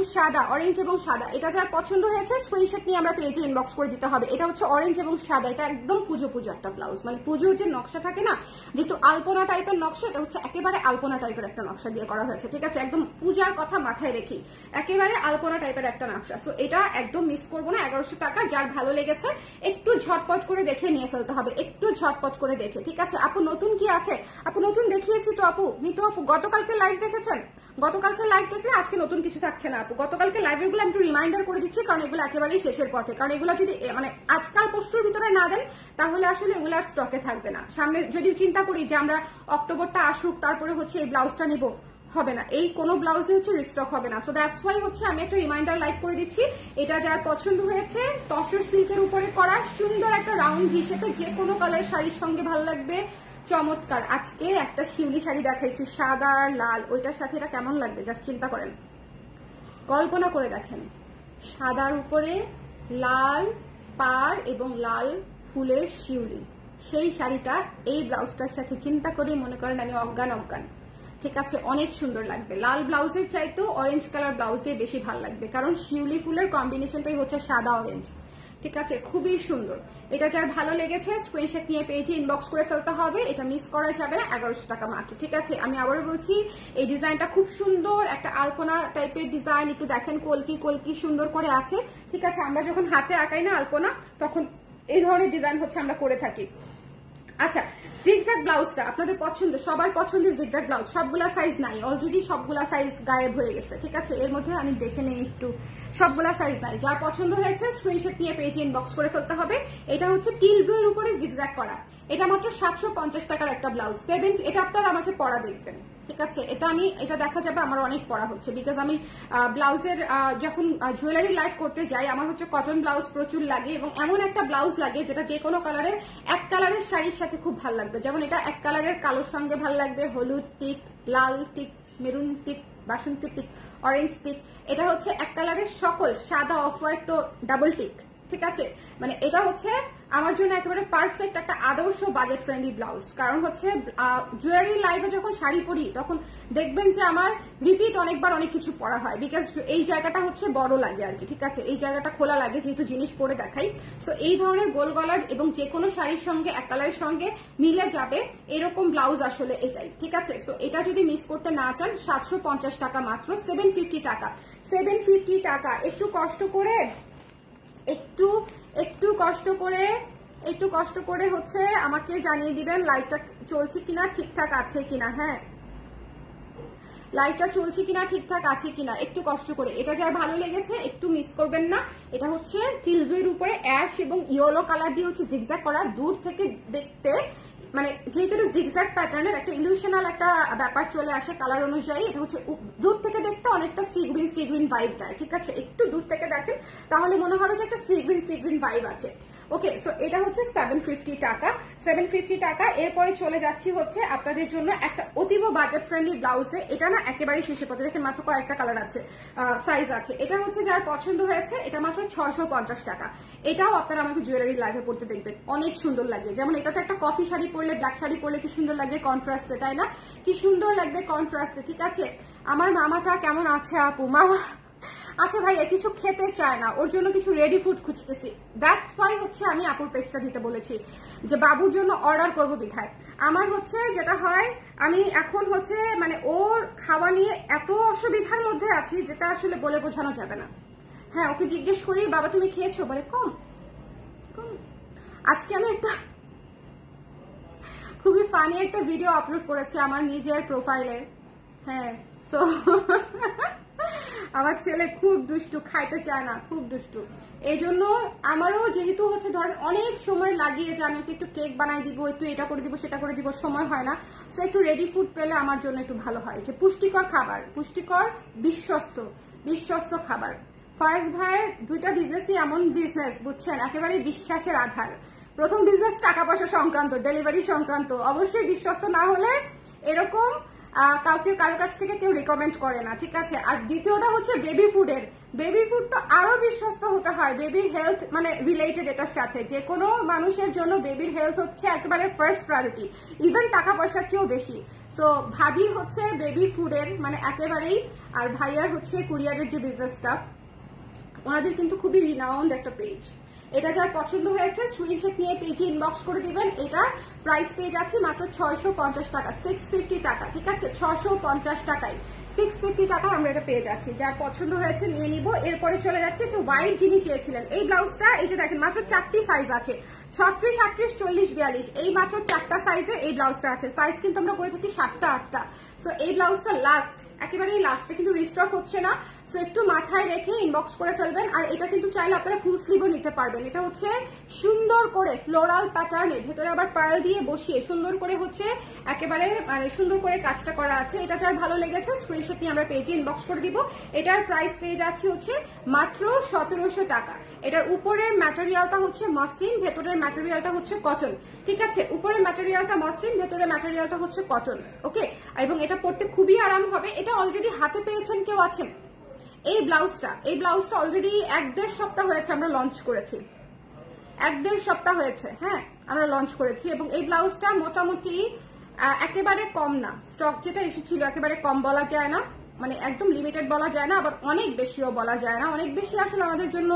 সাদা। এটা যার পছন্দ হয়েছে স্ক্রিনশট নিয়ে আমরা পেজে ইনবক্স করে দিতে হবে। এটা হচ্ছে অরেঞ্জ এবং সাদা, এটা একদম পুজো একটা ব্লাউজ, মানে পুজোর যে নকশা থাকে না, যে একটু আলপনা টাইপের নকশা, এটা হচ্ছে একেবারে আলপনা টাইপের একটা নকশা দিয়ে করা হয়েছে, ঠিক আছে। একদম পূজার কথা মাথায় রেখি, একেবারে আলপনা টাইপের একটা নকশা। সো এটা একদম মিস করবো না, 1100 টাকা। যার ভালো লেগেছে একটু ঝটপট করে দেখে নিয়ে ফেলতে হবে, একটু ঝটপট করে দেখে, ঠিক আছে। আপু নতুন কি আছে? আপু নতুন দেখিয়েছি তো আপু, নিতু আপু গতকালকে লাইভ দেখেছেন, গতকালকে লাইভ দেখলে আজকে নতুন কিছু থাকছে না আপু। গতকালকে লাইভের গুলো আমি একটু রিমাইন্ডার করে দিচ্ছি, কারণ এগুলো একেবারেই শেষের পথে, কারণ এগুলো যদি মানে আজকাল পরশুর ভিতরে না দেন তাহলে আসলে এগুলো আর স্টকে থাকবে না। সামনে যদি চিন্তা করি যে আমরা অক্টোবরটা আসুক তারপরে হচ্ছে এই ব্লাউজটা নিব, হবে না, এই কোনো ব্লাউজে হচ্ছে রিস্টক হবে না। সো দ্যাটস ওয়াই হচ্ছে আমি একটা রিমাইন্ডার লাইভ করে দিচ্ছি। এটা যার পছন্দ হয়েছে, তসর সিল্কের উপরে করা সুন্দর একটা রাউন্ড ভি শেপে, যে কোনো কালার শাড়ির সঙ্গে ভালো লাগবে, চমৎকার। আজকে একটা শিউলি শাড়ি দেখাইছি সাদা আর লাল, ওইটার সাথে এটা কেমন লাগবে জাস্ট চিন্তা করেন, কল্পনা করে দেখেন, সাদার উপরে লাল পাড় এবং লাল ফুলের শিউলি, সেই শাড়িটা এই ব্লাউজটার সাথে চিন্তা করে মনে করেন আমি অজ্ঞান। ঠিক আছে, অনেক সুন্দর লাগবে। লাল ব্লাউজের চাইতেও অরেঞ্জ কালার ব্লাউজ দিয়ে বেশি ভালো লাগবে, কারণ শিউলি ফুলের কম্বিনেশনটাই হচ্ছে সাদা অরেঞ্জ। ঠিক আছে, খুবই সুন্দর। এটা যার ভালো লেগেছে স্ক্রিনশট নিয়ে পেজে ইনবক্স করে ফেলতে হবে, এটা মিস করা যাবে না। 1100 টাকা মাত্র। ঠিক আছে, আমি আবারও বলছি এই ডিজাইনটা খুব সুন্দর, একটা আলপনা টাইপের ডিজাইন। একটু দেখেন কলকি কলকি সুন্দর করে আছে। ঠিক আছে, আমরা যখন হাতে আঁকাই না আলপনা, তখন এই ধরনের ডিজাইন হচ্ছে আমরা করে থাকি। আচ্ছা, জিগজ্যাগ ব্লাউজটা আপনাদের পছন্দ, সবার পছন্দের জিগজ্যাগ ব্লাউজ। সবগুলা সাইজ নাই, অলরেডি সবগুলা সাইজ গায়েব হয়ে গেছে। ঠিক আছে, এর মধ্যে আমি দেখে নেই একটু, সবগুলা সাইজ নাই। যার পছন্দ হয়েছে স্ক্রিনশট নিয়ে পেজে ইনবক্স করে ফেলতে হবে। এটা হচ্ছে টিল ব্লু এর উপরে জিগজ্যাগ করা, এটা মাত্র 750 টাকার একটা ব্লাউজ। এটা আপনারা আমাকে পরা দেখবেন। ঠিক আছে, এটা দেখা যাবে আমার অনেক পড়া হচ্ছে, বিকজ আমি ব্লাউজের যখন জুয়েলারি লাইফ করতে যাই আমার হচ্ছে কটন ব্লাউজ প্রচুর লাগে, এবং এমন একটা ব্লাউজ লাগে যেটা যে কোনো কালারের, এক কালারের শাড়ির সাথে খুব ভালো লাগবে। যেমন এটা এক কালারের কালোর সঙ্গে ভালো লাগবে, হলুদ টিক, লাল টিক, মেরুন টিক, বাসন্তী টিক, অরেঞ্জ টিক। এটা হচ্ছে এক কালারের সকল, সাদা অফ হোয়াইট তো ডাবল টিক। ঠিক আছে, মানে এটা হচ্ছে আমার জন্য একেবারে পারফেক্ট একটা আদর্শ বাজেট ফ্রেন্ডলি ব্লাউজ। কারণ হচ্ছে জুয়েলারি লাইভে যখন শাড়ি পরি তখন দেখবেন যে আমার রিপিট অনেকবার অনেক কিছু পরা হয়, বিকজ এই জায়গাটা হচ্ছে বড় লাগে আর কি। ঠিক আছে, এই জায়গাটা খোলা লাগে যেহেতু জিনিস পরে দেখাই। সো এই ধরনের গোল গলার এবং যে কোনো শাড়ির সঙ্গে এক কালারের সঙ্গে মিলে যাবে এরকম ব্লাউজ আসলে এটাই। ঠিক আছে, সো এটা যদি মিস করতে না চান 750 টাকা মাত্র, 750 টাকা, 750 টাকা। একটু কষ্ট করে একটু কষ্ট করে হচ্ছে আমাকে জানিয়ে দিবেন লাইভটা চলছে কিনা, ঠিকঠাক আছে কিনা। হ্যাঁ, লাইভটা চলছে কিনা, ঠিকঠাক আছে কিনা, একটু কষ্ট করে। এটা যার ভালো লেগেছে একটু মিস করবেন না। এটা হচ্ছে টিল ব্লুর উপরে অ্যাশ এবং ইয়েলো কালার দিয়ে হচ্ছে জিগজ্যাগ করা। দূর থেকে দেখতে মানে যেহেতু এটা জিগজ্যাগ প্যাটার্নের একটা ইলিউশনাল একটা ব্যাপার চলে আসে কালার অনুযায়ী, এটা হচ্ছে দূর থেকে দেখতে অনেকটা সি গ্রিন ভাইব দেয়। ঠিক আছে, একটু দূর থেকে দেখেন তাহলে মনে হবে যে একটা সি গ্রিন ভাইব আছে। ওকে, সো এটা হচ্ছে 750 টাকা, 750 টাকা। এরপরে চলে যাচ্ছি হচ্ছে আপনাদের জন্য একটা অতীব বাজেট ফ্রেন্ডলি ব্লাউজে। এটা না একেবারেই শেষে পথে, দেখেন মাত্র কয়েকটা কালার আছে, সাইজ আছে। এটা হচ্ছে যার পছন্দ হয়েছে, এটা মাত্র 650 টাকা। এটাও আপনারা আমাকে জুয়েলারি লাইভে পড়তে দেখবেন, অনেক সুন্দর লাগে। যেমন এটাতে একটা কফি শাড়ি পরলে, ব্ল্যাক শাড়ি পরলে কি সুন্দর লাগবে কন্ট্রাস্টে, তাই না? কি সুন্দর লাগবে কন্ট্রাস্টে। ঠিক আছে, আমার মামাটা কেমন আছে আপু? মামা আচ্ছা ভাইয়া কিছু খেতে চায় না, ওর জন্য কিছু রেডি ফুড খুঁজতেছি। দ্যাটস ওয়াই হচ্ছে আমি আপুর পেজটা দিতে বলেছি যে বাবুর জন্য অর্ডার করবো বিধায়। আমার হচ্ছে যেটা হয়, আমি এখন হচ্ছে মানে ওর খাওয়া নিয়ে এত অসুবিধার মধ্যে আছি যেটা আসলে বলে বোঝানো যাবে না। হ্যাঁ, ওকে জিজ্ঞেস করি বাবা তুমি খেয়েছো, বলে কম। আজকে আমি একটা খুবই ফানি একটা ভিডিও আপলোড করেছি আমার নিজের প্রোফাইলে। হ্যাঁ, সো আমার ছেলে খুব দুষ্টু, খাইতে চায় না, খুব দুষ্টু। এই জন্য আমারও যেহেতু হচ্ছে ধরেন অনেক সময় লাগিয়ে যে আমি একটু কেক বানাই দিব, একটু এটা করে দিব সেটা করে দিব, সময় হয় না। সো একটু রেডি ফুড পেলে আমার জন্য একটু ভালো হয়, যে পুষ্টিকর খাবার, পুষ্টিকর বিশ্বস্ত খাবার। ফয়েজ ভাইয়ের দুইটা বিজনেসই এমন বিজনেস বুঝছেন, একেবারে বিশ্বাসের আধার। প্রথম বিজনেস টাকা পয়সা সংক্রান্ত, ডেলিভারি সংক্রান্ত, অবশ্যই বিশ্বস্ত না হলে এরকম কারো কাছ থেকে কেউ রিকমেন্ড করে না। ঠিক আছে, আর দ্বিতীয়টা হচ্ছে বেবি ফুডের। বেবি ফুড তো আরো বিশ্বস্ত হতে হয়, বেবির হেলথ মানে রিলেটেড এটার সাথে। যে কোনো মানুষের জন্য বেবির হেলথ হচ্ছে একেবারে ফার্স্ট প্রায়োরিটি, ইভেন টাকা পয়সার চেয়েও বেশি। সো ভাবি হচ্ছে বেবি ফুডের মানে একেবারেই, আর ভাইয়ার হচ্ছে কুরিয়ারের যে বিজনেসটা, ওনাদের কিন্তু খুবই রিনাউন্ড একটা পেজ। এটা যার পছন্দ হয়েছে স্ক্রিনশট নিয়ে পেজে ইনবক্স করে দিবেন। এটা প্রাইস পেয়ে যাচ্ছে মাত্র 650 টাকা, 650 টাকা। ঠিক আছে, 650 টাকায় 650 টাকা আমরা এটা পেয়ে যাচ্ছি। যার পছন্দ হয়েছে নিয়ে নিব। এরপরে চলে যাচ্ছে যে হোয়াইট যিনি চেয়েছিলেন এই ব্লাউজটা, এই যে দেখেন মাত্র 4টি সাইজ আছে, 36, 38, 40, 42, এই মাত্র 4টা সাইজে এই ব্লাউজটা আছে। সাইজ কিন্তু আমরা করে থাকি 7টা 8টা। সো এই ব্লাউজটা লাস্ট, একেবারেই লাস্টে কিন্তু রিস্টক হচ্ছে না। সো একটু মাথায় রেখে ইনবক্স করে ফেলবেন। আর এটা কিন্তু চাইলে আপনারা ফুল স্লিভও নিতে পারবেন। এটা হচ্ছে সুন্দর করে ফ্লোরাল প্যাটার্নে, ভেতরে আবার পার্ল দিয়ে বসিয়ে সুন্দর করে হচ্ছে একেবারে মানে সুন্দর করে কাজটা করা আছে। এটা যার ভালো লেগেছে স্ক্রিনশট নিয়ে আমরা পেজে ইনবক্স করে দিব। এটার প্রাইস পেয়ে যাচ্ছে হচ্ছে মাত্র 1700 টাকা। এটার উপরের ম্যাটেরিয়ালটা হচ্ছে মসলিন, ভেতরের ম্যাটেরিয়ালটা হচ্ছে কটন। ঠিক আছে, উপরের ম্যাটেরিয়ালটা মসলিন, ভেতরের ম্যাটেরিয়ালটা হচ্ছে কটন। ওকে, এবং এটা পরতে খুবই আরাম হবে। এটা অলরেডি হাতে পেয়েছেন কেউ আছেন? এই ব্লাউজটা অলরেডি 1-1.5 সপ্তাহ হয়েছে আমরা লঞ্চ করেছি, 1-1.5 সপ্তাহ হয়েছে। হ্যাঁ, আমরা লঞ্চ করেছি এবং এই ব্লাউজটা মোটামুটি একেবারে কম না, স্টক যেটা এসেছিল একেবারে কম বলা যায় না, মানে একদম লিমিটেড বলা যায় না, আবার অনেক বেশিও বলা যায় না। অনেক বেশি আসলে আমাদের জন্য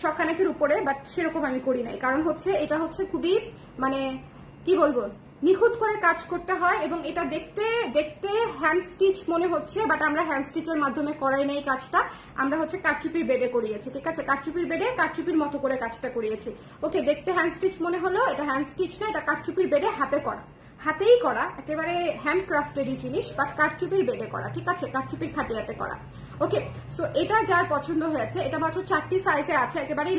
সখানেকের উপরে, বাট সেরকম আমি করি নাই, কারণ হচ্ছে এটা হচ্ছে খুবই মানে কি বলবো নিখুঁত করে কাজ করতে হয়, এবং এটা দেখতে দেখতে হ্যান্ড স্টিচ মনে হচ্ছে, বাট আমরা হ্যান্ড স্টিচের মাধ্যমে করাই নাই কাজটা, আমরা হচ্ছে কারচুপির বেডে করিয়েছি। ঠিক আছে, কারচুপির বেডে কারচুপির মতো করে কাজটা করিয়েছি। ওকে, দেখতে হ্যান্ড স্টিচ মনে হলো, এটা হ্যান্ড স্টিচ না, এটা কারচুপির বেডে হাতে করা, হাতেই করা, একেবারে হ্যান্ডক্রাফটেডই জিনিস, বাট কারচুপির বেডে করা। ঠিক আছে, কারচুপির খাটিয়াতে করা। ওকে, সো এটা যার পছন্দ হয়েছে, এটা মাত্র 4টি সাইজে আছে, একেবারেই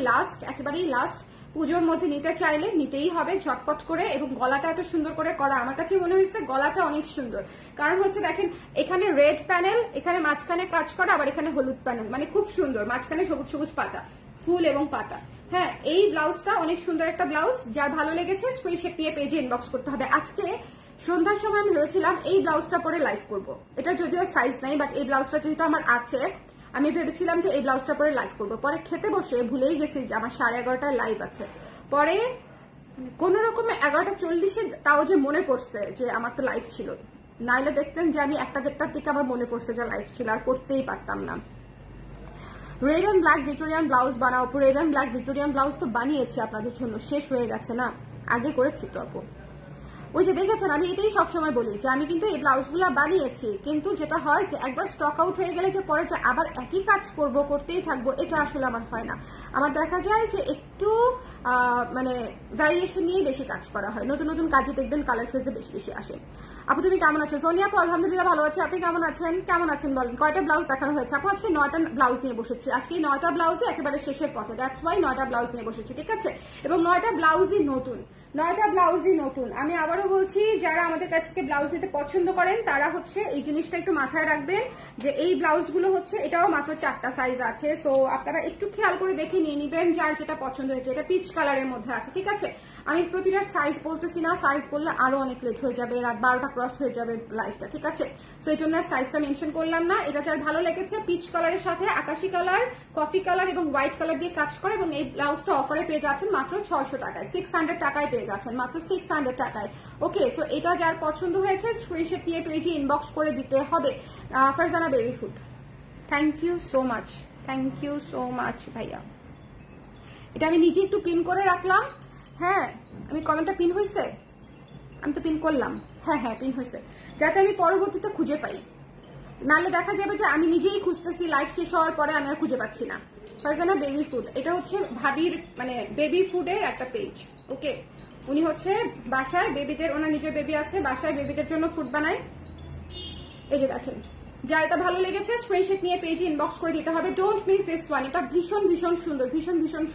লাস্ট। পুজোর মধ্যে নিতে চাইলে নিতেই হবে ঝটপট করে, এবং গলাটা এত সুন্দর করে করা, আমার কাছে মনে হয়েছে গলাটা অনেক সুন্দর, কারণ হচ্ছে দেখেন এখানে রেড প্যানেল, এখানে মাঝখানে কাজ করা, আবার এখানে হলুদ প্যানেল, মানে খুব সুন্দর, মাঝখানে সবুজ সবুজ পাতা, ফুল এবং পাতা। হ্যাঁ, এই ব্লাউজটা অনেক সুন্দর একটা ব্লাউজ, যার ভালো লেগেছে স্ক্রিনশট নিয়ে পেজে ইনবক্স করতে হবে। আজকে সন্ধ্যার সময় আমি ভেবেছিলাম এই ব্লাউজটা পরে লাইভ করবো, এটা যদিও সাইজ নাই, বাট এই ব্লাউজটা যেহেতু আমার আছে, আমি ভেবেছিলাম যে এই ব্লাউজটা পরে লাইভ করবো। পরে খেতে বসে ভুলেই গেছি যে আমার 11:30টায় লাইভ আছে। পরে কোন রকমে 11:40-এ তাও যে মনে পড়ছে যে আমার তো লাইভ ছিল, নাইলে দেখতেন যে আমি 1-1:30টার দিকে আমার মনে পড়ছে যে লাইভ ছিল, আর করতেই পারতাম না। Red and black Victorian blouse বানাও আপু। Red and black Victorian blouse তো বানিয়েছি আপনাদের জন্য, শেষ হয়ে গেছে না, আগে করেছি তো আপু। ওই যে দেখেছেন, আমি এটাই সবসময় বলি যে আমি কিন্তু এই ব্লাউজগুলো বানিয়েছি, কিন্তু যেটা হয় যে একবার স্টক আউট হয়ে গেলে যে পরে যে আবার একই কাজ করতেই থাকবো, এটা আসলে আমার হয় না। আমার দেখা যায় যে একটু মানে ভ্যারিয়েশন নিয়ে বেশি কাজ করা হয়, নতুন নতুন কাজে দেখবেন কালার ফ্রেজে বেশি বেশি আসে। আপু তুমি কেমন আছো? সোনিয়া আপু আলহামদুলিল্লাহ ভালো আছে, আপনি কেমন আছেন বলেন। কয়টা ব্লাউজ দেখানো হয়েছে আপু? আজকে 9টা ব্লাউজ নিয়ে বসেছি, আজকে 9টা ব্লাউজে একেবারে শেষের পথে, দ্যাটস ওয়াই 9টা ব্লাউজ নিয়ে বসেছি। ঠিক আছে, এবং 9টা ব্লাউজই নতুন, 9টা ব্লাউজই নতুন। আমি আবারও বলছি, যারা আমাদের কাছ থেকে ব্লাউজ নিতে পছন্দ করেন তারা হচ্ছে এই জিনিসটা একটু মাথায় রাখবেন যে এই ব্লাউজগুলো হচ্ছে, এটাও মাত্র 4টা সাইজ আছে, সো আপনারা একটু খেয়াল করে দেখে নিয়ে নিবেন যার যেটা পছন্দ হয়েছে। এটা পিচ কালারের মধ্যে আছে। ঠিক আছে, আমি প্রতিটার সাইজ বলতেছি না, সাইজ বললে আরো অনেক লেট হয়ে যাবে, রাত 12টা ক্রস হয়ে যাবে লাইফটা। ঠিক আছে, সো এই জন্য সাইজটা মেনশন করলাম না। এটা যার ভালো লেগেছে, পিচ কালারের সাথে আকাশি কালার, কফি কালার এবং হোয়াইট কালার দিয়ে কাজ করে, এবং এই ব্লাউজটা অফারে পেয়ে যাচ্ছেন মাত্র 600 টাকায়, 600 টাকায় পেয়ে যাচ্ছেন মাত্র 600 টাকায়। ওকে, সো এটা যার পছন্দ হয়েছে স্ক্রিনশট নিয়ে পেজে ইনবক্স করে দিতে হবে। Farzana baby food, thank you so much ভাইয়া। এটা আমি নিজে একটু পিন করে রাখলাম। হ্যাঁ, আমি কমেন্টটা পিন হয়েছে, আমি তো পিন করলাম। হ্যাঁ পিন হয়েছে, যাতে আমি পরবর্তীতে খুঁজে পাই, নাহলে দেখা যাবে যে আমি নিজেই খুঁজতেছি, লাইভ শেষ হওয়ার পরে আমি আর খুঁজে পাচ্ছি না। ফারজানা বেবি ফুড, এটা হচ্ছে ভাবির মানে বেবি ফুডের একটা পেজ। ওকে, উনি হচ্ছে বাসায় বেবিদের, ওনার নিজের বেবি আছে, বাসায় বেবিদের জন্য ফুড বানায়। এই যে দেখেন, যার এটা ভালো লেগেছে স্ক্রিনশট নিয়ে পেজে ইনবক্স করে দিতে হবে। ডোন্ট মিস দিস ওয়ান, এটা ভীষণ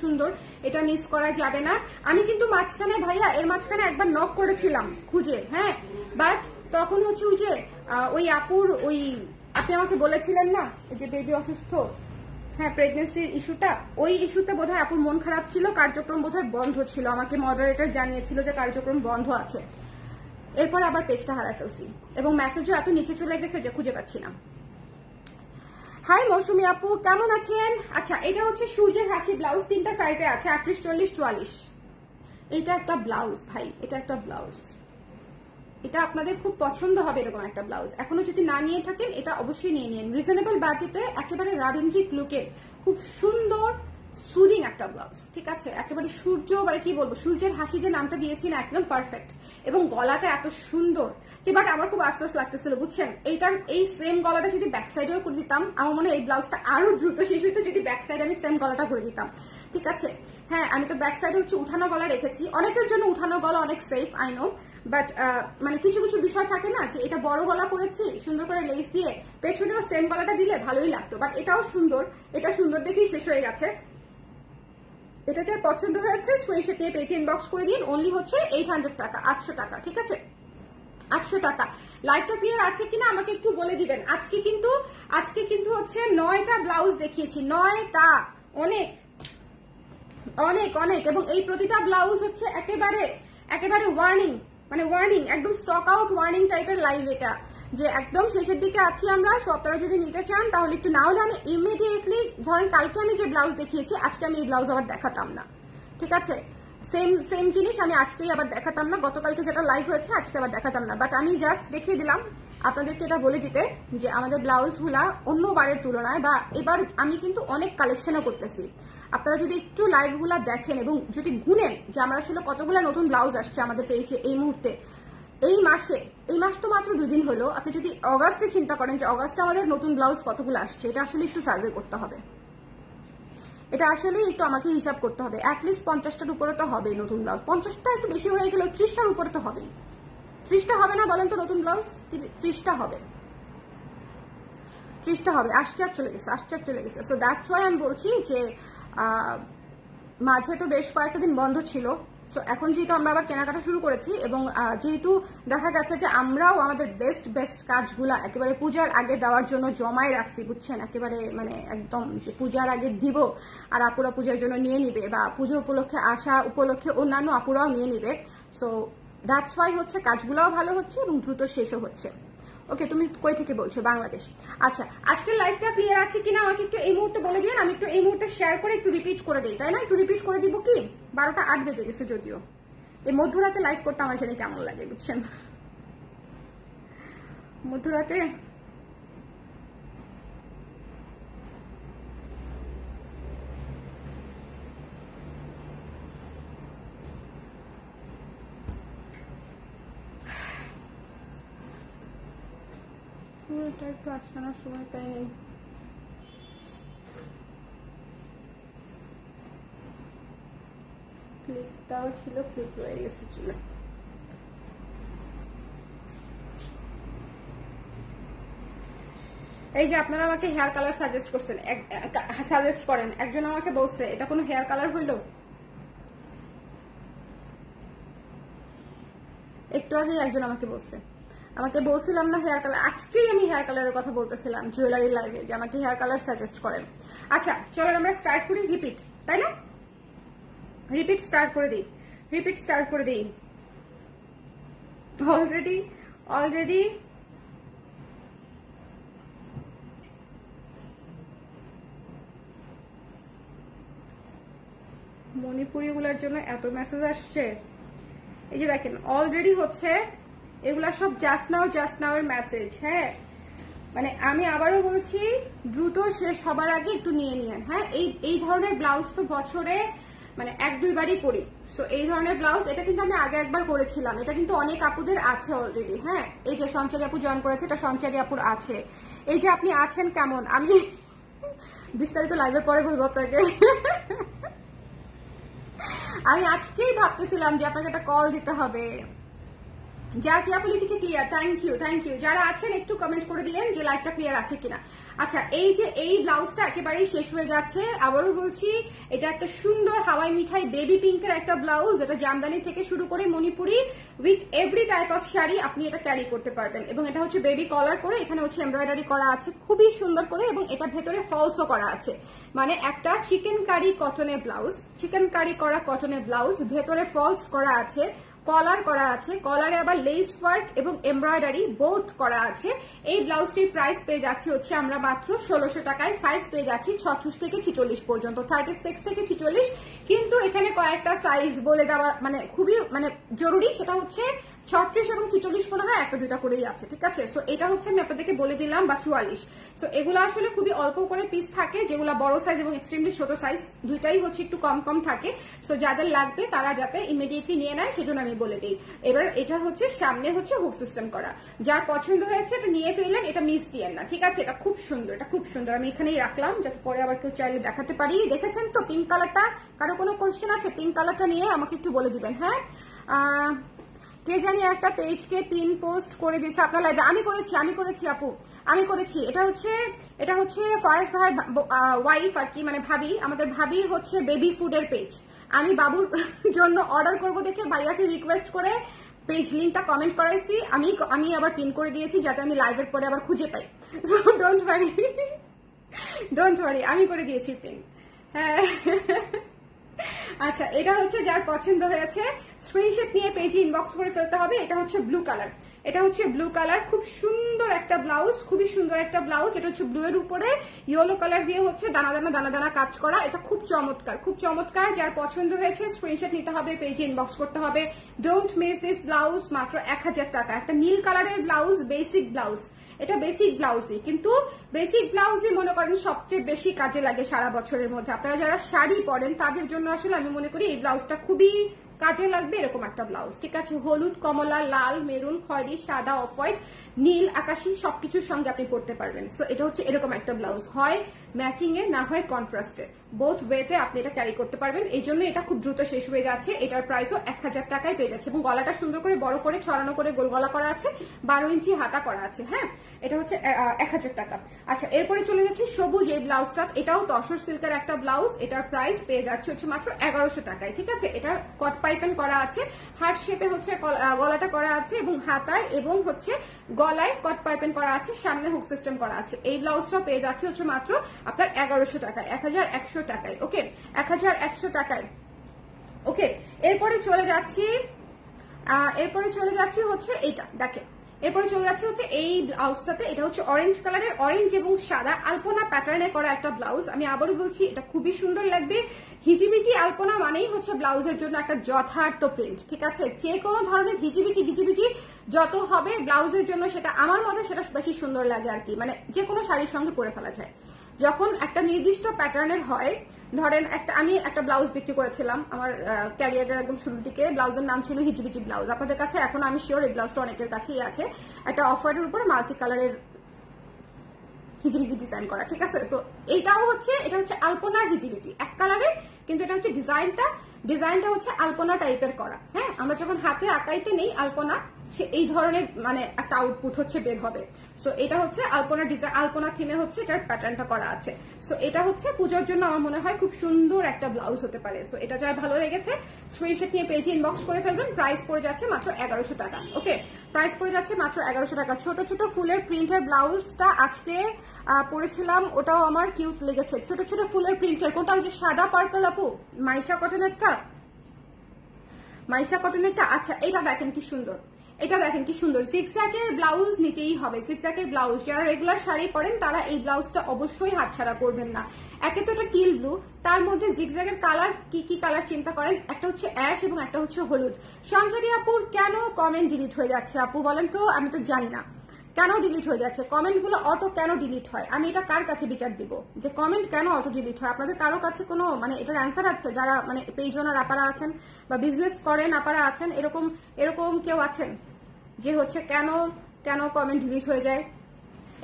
সুন্দর, এটা মিস করা যাবে না। আমি কিন্তু মাঝখানে ভাইয়া এর মাঝখানে একবার নক করেছিলাম খুঁজে, হ্যাঁ, বাট তখন হচ্ছে ওই যে ওই আপুর ওই আপনি আমাকে বলেছিলেন না যে বেবি অসুস্থ, হ্যাঁ প্রেগনেন্সির ইস্যুটা, ওই ইস্যুতে বোধহয় আপুর মন খারাপ ছিল, কার্যক্রম বোধহয় বন্ধ ছিল, আমাকে মডারেটর জানিয়েছিল যে কার্যক্রম বন্ধ আছে। এরপর আবার পেজটা হারাই ফেলছি, এবং মেসেজও এত নিচে চলে গেছে যে খুঁজে পাচ্ছি না। হাই মৌসুমী আপু কেমন আছেন? আচ্ছা, এটা হচ্ছে সূর্যের হাসি ব্লাউজ, 3টা সাইজে আছে, 38, 40, 44। এটা একটা ব্লাউজ ভাই, এটা একটা ব্লাউজ, এটা আপনাদের খুব পছন্দ হবে এরকম একটা ব্লাউজ। এখনো যদি না নিয়ে থাকেন এটা অবশ্যই নিয়ে নিন, রিজনেবল বাজেটে, একেবারে রাবেন্দ্রিক লুকের খুব সুন্দর সুদিং একটা ব্লাউজ। ঠিক আছে, একেবারে সূর্য মানে কি বলবো, সূর্যের হাসি যে নামটা দিয়েছি না, একদম পারফেক্ট, এবং গলাটা এত সুন্দর কি, বাট আমার খুব আফসোস লাগতেছিল বুঝছেন, এইটার এই সেম গলাটা যদি ব্যাক সাইডেও করে দিতাম, আমার মনে হয় এই ব্লাউজটা আরো দ্রুত শেষ হইতো যদি ব্যাক সাইডে আমি সেম গলাটা করে দিতাম। ঠিক আছে, হ্যাঁ আমি তো ব্যাক সাইডে হচ্ছে উঠানো গলা রেখেছি, অনেকের জন্য উঠানো গলা অনেক সেফ, আই নো, বাট মানে কিছু কিছু বিষয় থাকে না যে এটা বড় গলা করেছি সুন্দর করে লেস দিয়ে, পেছনেও সেম গলাটা দিলে ভালোই লাগতো, বাট এটাও সুন্দর, এটা সুন্দর দেখেই শেষ হয়ে গেছে। এটা যার পছন্দ হয়েছে স্ক্রিনশট নিয়ে পেজে ইনবক্স করে দিন। অনলি হচ্ছে 800 টাকা, 800 টাকা। ঠিক আছে, 800 টাকা। লাইভটা ক্লিয়ার আছে কিনা আমাকে একটু বলে দিবেন। আজকে কিন্তু হচ্ছে 9টা ব্লাউজ দেখিয়েছি, 9টা, অনেক অনেক অনেক, এবং এই প্রতিটা ব্লাউজ হচ্ছে একেবারে ওয়ার্নিং, মানে ওয়ার্নিং, একদম স্টক আউট ওয়ার্নিং টাইপের লাইভ এটা, যে একদম শেষের দিকে আছি আমরা। সো আপনারা যদি নিতে চান তাহলে একটু, না হলে আমি ইমিডিয়েটলি, ধরেন কালকে আমি যে ব্লাউজ দেখিয়েছি আজকে আমি এই ব্লাউজ আবার দেখাতাম না। ঠিক আছে, সেম সেম জিনিস আমি আজকেই আবার দেখাতাম না, গতকালকে যেটা লাইভ হয়েছে আজকে আবার দেখাতাম না, বাট আমি জাস্ট দেখিয়ে দিলাম আপনাদেরকে এটা বলে দিতে যে আমাদের ব্লাউজগুলা অন্য বারের তুলনায়, বা এবার আমি কিন্তু অনেক কালেকশনও করতেছি। আপনারা যদি একটু লাইভগুলা দেখেন এবং যদি গুনেন যে আমরা আসলে কতগুলো নতুন ব্লাউজ আসছে আমাদের পেয়েছে এই মুহূর্তে, এই মাস তো মাত্র 2 দিন হলো, আপনি যদি অগাস্টে চিন্তা করেন যে অগাস্টে আমাদের নতুন ব্লাউজ কতগুলো আসছে, এটা আসলে একটু সার্ভে করতে হবে, এটা আসলে একটু আমাকে হিসাব করতে হবে। অ্যাটলিস্ট 50টার উপরে তো হবে নতুন ব্লাউজ, 50টা একটু বেশি হয়ে গেল, 30টার উপরে তো হবেই। 30টা হবে না বলেন তো নতুন ব্লাউজ? 30টা হবে, 30টা হবে। আসছে আর চলে গেছে। সো দ্যাটস ওয়াই আমি বলছি যে মাঝে তো বেশ কয়েকটা দিন বন্ধ ছিল, সো এখন যেহেতু আমরা আবার কেনাকাটা শুরু করেছি এবং যেহেতু দেখা গেছে যে আমরাও আমাদের বেস্ট কাজগুলা একেবারে পূজার আগে দেওয়ার জন্য জমায় রাখছি, বুঝছেন, একেবারে মানে একদম যে পূজার আগে দিব আর আপুরা পূজার জন্য নিয়ে নিবে, বা পুজো উপলক্ষে আসা উপলক্ষে অন্যান্য আপুরাও নিয়ে নিবে। সো দ্যাটস ওয়াই হচ্ছে কাজগুলাও ভালো হচ্ছে এবং দ্রুত শেষও হচ্ছে। ওকে, তুমি কই থেকে বলছো? বাংলাদেশ। আচ্ছা, আজকের লাইভটা ক্লিয়ার আছে কিনা আমাকে একটু এই মুহূর্তে বলে দিন, আমি একটু এই মুহূর্তে শেয়ার করে একটু রিপিট করে দিই, তাই না? একটু রিপিট করে দিব কি? 12টা 8 বেজে গেছে, যদিও এই মধ্যরাতে লাইভ করতে আমার জানি কেমন লাগে, বুঝছেন, মধ্যরাতে এটা একটু আসানোর সময় পাই নেই। ক্লিপটাও ছিল, ক্লিপ রয়ে গেছে চলে। এই যে আপনারা আমাকে হেয়ার কালার সাজেস্ট করেন, একজন আমাকে বলছে এটা কোনো হেয়ার কালার হইলো? একটু আগে একজন আমাকে বলছিলাম না হেয়ার কালার, আজকেই আমি হেয়ার কালারের কথা বলতেছিলাম জুয়েলারি লাইভে যে আমাকে হেয়ার কালার সাজেস্ট করেন। আচ্ছা চলেন আমরা স্টার্ট করি, রিপিট, তাই না? রিপিট স্টার্ট করে দিই। অলরেডি মণিপুরিগুলোর জন্য এত মেসেজ আসছে, এই যে দেখেন অলরেডি হচ্ছে এগুলা সব জাস্ট নাও এর মেসেজ। হ্যাঁ, মানে আমি আবারও বলছি দ্রুত শেষ হবার আগে একটু নিয়ে নিয়েন। হ্যাঁ, এই ধরনের ব্লাউজ তো বছরে মানে 1-2 বারই করি। সো এই ধরনের ব্লাউজ, এটা কিন্তু আমি আগে একবার করেছিলাম, এটা কিন্তু অনেক আপুদের আছে অলরেডি। হ্যাঁ, এই যে সঞ্চারী আপু জয়েন করেছে, এটা সঞ্চারী আপুর আছে। এই যে আপনি আছেন কেমন, আমি বিস্তারিত লাইভের পরে বলবো আপনাকে। আমি আজকেই ভাবতেছিলাম যে আপনাকে একটা কল দিতে হবে। যা কি আপু লিখেছে ক্লিয়ার, থ্যাংক ইউ। যারা আছেন একটু কমেন্ট করে দিলেন যে লাইভটা ক্লিয়ার আছে কিনা। আচ্ছা, এই যে এই ব্লাউজটা একেবারেই শেষ হয়ে যাচ্ছে, আবারও বলছি এটা একটা সুন্দর হাওয়াই মিঠাই বেবি পিঙ্কের একটা ব্লাউজ, এটা জামদানি থেকে শুরু করে Manipuri with every type of sari আপনি এটা ক্যারি করতে পারবেন। এবং এটা হচ্ছে বেবি কলার করে, এখানে হচ্ছে এমব্রয়ডারি করা আছে খুবই সুন্দর করে, এবং এটা ভেতরে ফলসও করা আছে। মানে একটা চিকেন কারি করা কটনের ব্লাউজ, ভেতরে ফলস করা আছে, কলার করা আছে, কলারে আবার লেস ওয়ার্ক এবং এমব্রয়ডারি বোথ করা আছে। এই ব্লাউজটির প্রাইস পেয়ে যাচ্ছে হচ্ছে আমরা মাত্র 1600 টাকায়। সাইজ পেয়ে যাচ্ছি 36 থেকে 46 পর্যন্ত, 36 থেকে 46। কিন্তু এখানে কয়েকটা সাইজ বলে দেওয়া মানে খুবই মানে জরুরি, সেটা হচ্ছে 36 এবং 46 মনে হয় 1-2টা করেই আছে, ঠিক আছে? সো এটা হচ্ছে আমি আপনাদেরকে বলে দিলাম, বা 44। সো এগুলো আসলে খুবই অল্প করে পিস থাকে, যেগুলো বড় সাইজ এবং এক্সট্রিমলি ছোট সাইজ দুইটাই হচ্ছে একটু কম থাকে। সো যাদের লাগবে তারা যাতে ইমিডিয়েটলি নিয়ে নেয় সেজন্য আমি বলে দিই। এবার এটার হচ্ছে সামনে হচ্ছে হুক সিস্টেম করা, যার পছন্দ হয়েছে এটা নিয়ে ফেললেন, এটা মিস দিয়েন না, ঠিক আছে? এটা খুব সুন্দর, আমি এখানেই রাখলাম যাতে পরে আবার কেউ চাইলে দেখাতে পারি। দেখেছেন তো পিঙ্ক কালারটা? কারো কোনো কোশ্চেন আছে পিঙ্ক কালারটা নিয়ে আমাকে একটু বলে দিবেন। হ্যাঁ, কে জানি একটা পেজকে পিন পোস্ট করে দিয়েছে আপনার লাইভে। আমি করেছি আপু, আমি করেছি। এটা হচ্ছে ফয়েজ ভাইয়ের ওয়াইফ আর কি, মানে ভাবি, আমাদের ভাবির হচ্ছে বেবি ফুডের পেজ। আমি বাবুর জন্য অর্ডার করব দেখে ভাইয়াকে রিকোয়েস্ট করে পেজ লিঙ্কটা কমেন্ট করাইছি, আমি আবার পিন করে দিয়েছি যাতে আমি লাইভের পরে আবার খুঁজে পাই। সো ডোন্ট ওয়ারি, আমি করে দিয়েছি পিন। হ্যাঁ, আচ্ছা, এটা হচ্ছে যার পছন্দ হয়েছে স্ক্রিনশট নিয়ে পেজে ইনবক্স করে ফেলতে হবে। এটা হচ্ছে ব্লু কালার, এটা হচ্ছে ব্লু কালার, খুব সুন্দর একটা ব্লাউজ, খুবই সুন্দর একটা ব্লাউজ। এটা হচ্ছে ব্লু এর উপরে ইয়েলো কালার দিয়ে হচ্ছে দানা দানা দানা দানা কাজ করা। এটা খুব চমৎকার, খুব চমৎকার। যার পছন্দ হয়েছে স্ক্রিনশট নিতে হবে, পেজে ইনবক্স করতে হবে। ডোন্ট মিস দিস ব্লাউজ, মাত্র 1000 টাকা। একটা নীল কালারের ব্লাউজ, বেসিক ব্লাউজ। এটা বেসিক ব্লাউজই, কিন্তু বেসিক ব্লাউজই মনে করেন সবচেয়ে বেশি কাজে লাগে সারা বছরের মধ্যে। আপনারা যারা শাড়ি পরেন তাদের জন্য আসলে আমি মনে করি এই ব্লাউজটা খুবই কাজে লাগবে। এরকম একটা ব্লাউজ, ঠিক আছে? হলুদ, কমলা, লাল, মেরুন, খয়েরি, সাদা, অফ হোয়াইট, নীল, আকাশি সবকিছুর সঙ্গে আপনি পরতে পারবেন। সো এটা হচ্ছে এরকম একটা ব্লাউজ, হয় ম্যাচিং এ না হয় কন্ট্রাস্টে, বোথ ওয়েতে আপনি এটা ক্যারি করতে পারবেন। এই জন্য এটা খুব দ্রুত শেষ হয়ে যাচ্ছে। এটার প্রাইসও 1000 টাকায় পেয়ে যাচ্ছে এবং গলাটা সুন্দর করে বড় করে ছড়ানো করে গোল গলা করা আছে, 12 ইঞ্চি হাতা করা আছে। হ্যাঁ, এটা হচ্ছে 1000 টাকা। আচ্ছা, এরপরে চলে যাচ্ছে সবুজ এই ব্লাউজটা। এটাও তসর সিল্কের একটা ব্লাউজ। এটার প্রাইস পেয়ে যাচ্ছে হচ্ছে মাত্র 1100 টাকায়, ঠিক আছে? এটার কট পাইপেন করা আছে, হার্ট শেপে হচ্ছে গলাটা করা আছে এবং হাতায় এবং হচ্ছে গলায় কট পাইপেন করা আছে, সামনে হুক সিস্টেম করা আছে। এই ব্লাউজটা পেয়ে যাচ্ছে হচ্ছে মাত্র আপনার 1100 টাকায়, 1100 টাকায়। ওকে, 1100 টাকায়। ওকে, এরপরে চলে যাচ্ছি হচ্ছে এইটা দেখেন। এরপরে চলে যাচ্ছে হচ্ছে এই ব্লাউজটাতে। এটা হচ্ছে অরেঞ্জ কালারের, অরেঞ্জ এবং সাদা আলপনা প্যাটার্নে করা একটা ব্লাউজ। আমি আবারও বলছি, এটা খুবই সুন্দর লাগবে। হিজিবিজি আলপনা মানেই হচ্ছে ব্লাউজের জন্য একটা যথার্থ প্রিন্ট, ঠিক আছে? যে কোনো ধরনের হিজিবিজি গিজিবিজি যত হবে ব্লাউজের জন্য, সেটা আমার মতে সেটা বেশি সুন্দর লাগে আর কি। মানে যে কোনো শাড়ির সঙ্গে পরে ফেলা যায় যখন একটা নির্দিষ্ট প্যাটার্নের হয়। ধরেন আমি একটা ব্লাউজ বিক্রি করেছিলাম আমার ক্যারিয়ারের একদম শুরুর দিকে। ব্লাউজের নাম ছিল হিজিবিজি ব্লাউজ। আপনাদের কাছে এখন আমি শিওর এই ব্লাউজটা অনেকের কাছেই আছে। একটা অফ হোয়াইটের উপর মাল্টি কালারের হিজিবিজি ডিজাইন করা, ঠিক আছে? সো এটা হচ্ছে আলপনার হিজিবিজি, এক কালারের, কিন্তু এটা হচ্ছে ডিজাইনটা হচ্ছে আলপনা টাইপের করা। হ্যাঁ, আমরা যখন হাতে আঁকাইতে নেই আলপনা, সে এই ধরনের মানে একটা আউটপুট হচ্ছে বের হবে। সো এটা হচ্ছে আলপনা ডিজাইন, আলপনা থিমে হচ্ছে এটার প্যাটার্নটা করা আছে। সো এটা হচ্ছে পূজার জন্য আমার মনে হয় খুব সুন্দর একটা ব্লাউজ হতে পারে। সো এটা যার ভালো লেগেছে স্ক্রিনশট নিয়ে পেজে ইনবক্স করে ফেলবেন। প্রাইস পড়ে যাচ্ছে মাত্র 1100 টাকা। ওকে, প্রাইস পড়ে যাচ্ছে মাত্র 1100 টাকা। ছোট ছোট ফুলের প্রিন্টের ব্লাউজটা আজকে পরেছিলাম, ওটাও আমার কিউট লেগেছে। ছোট ছোট ফুলের প্রিন্টের, কোনটা হচ্ছে সাদা পার্পল আপু, মাইশা কটনেরটা। আচ্ছা, এটা দেখেন কি সুন্দর, এটা দেখেন কি সুন্দর। জিগজ্যাগের ব্লাউজ নিতেই হবে, জিগজ্যাগের ব্লাউজ। যারা রেগুলার শাড়ি পরেন তারা এই ব্লাউজটা অবশ্যই হাতছাড়া করবেন না। একে তো এটা টিল ব্লু, তার মধ্যে জিগজ্যাগের কালার কি কি কালার চিন্তা করেন, একটা হচ্ছে অ্যাশ এবং একটা হচ্ছে হলুদ। সঞ্চারী আপুর কেন কমেন্ট ডিলিট হয়ে যাচ্ছে আপু বলেন তো? আমি তো জানি না কেন ডিলিট হয়ে যাচ্ছে কমেন্টগুলো, অটো কেন ডিলিট হয়? আমি এটা কার কাছে বিচার দিব যে কমেন্ট কেন অটো ডিলিট হয়? আপনাদের কারো কাছে কোনো মানে এটার অ্যান্সার আছে? যারা মানে পেজ ওনার আপারা আছেন বা বিজনেস করেন আপারা আছেন, এরকম কেউ আছেন যে হচ্ছে কেন কমেন্ট ডিলিট হয়ে যায়?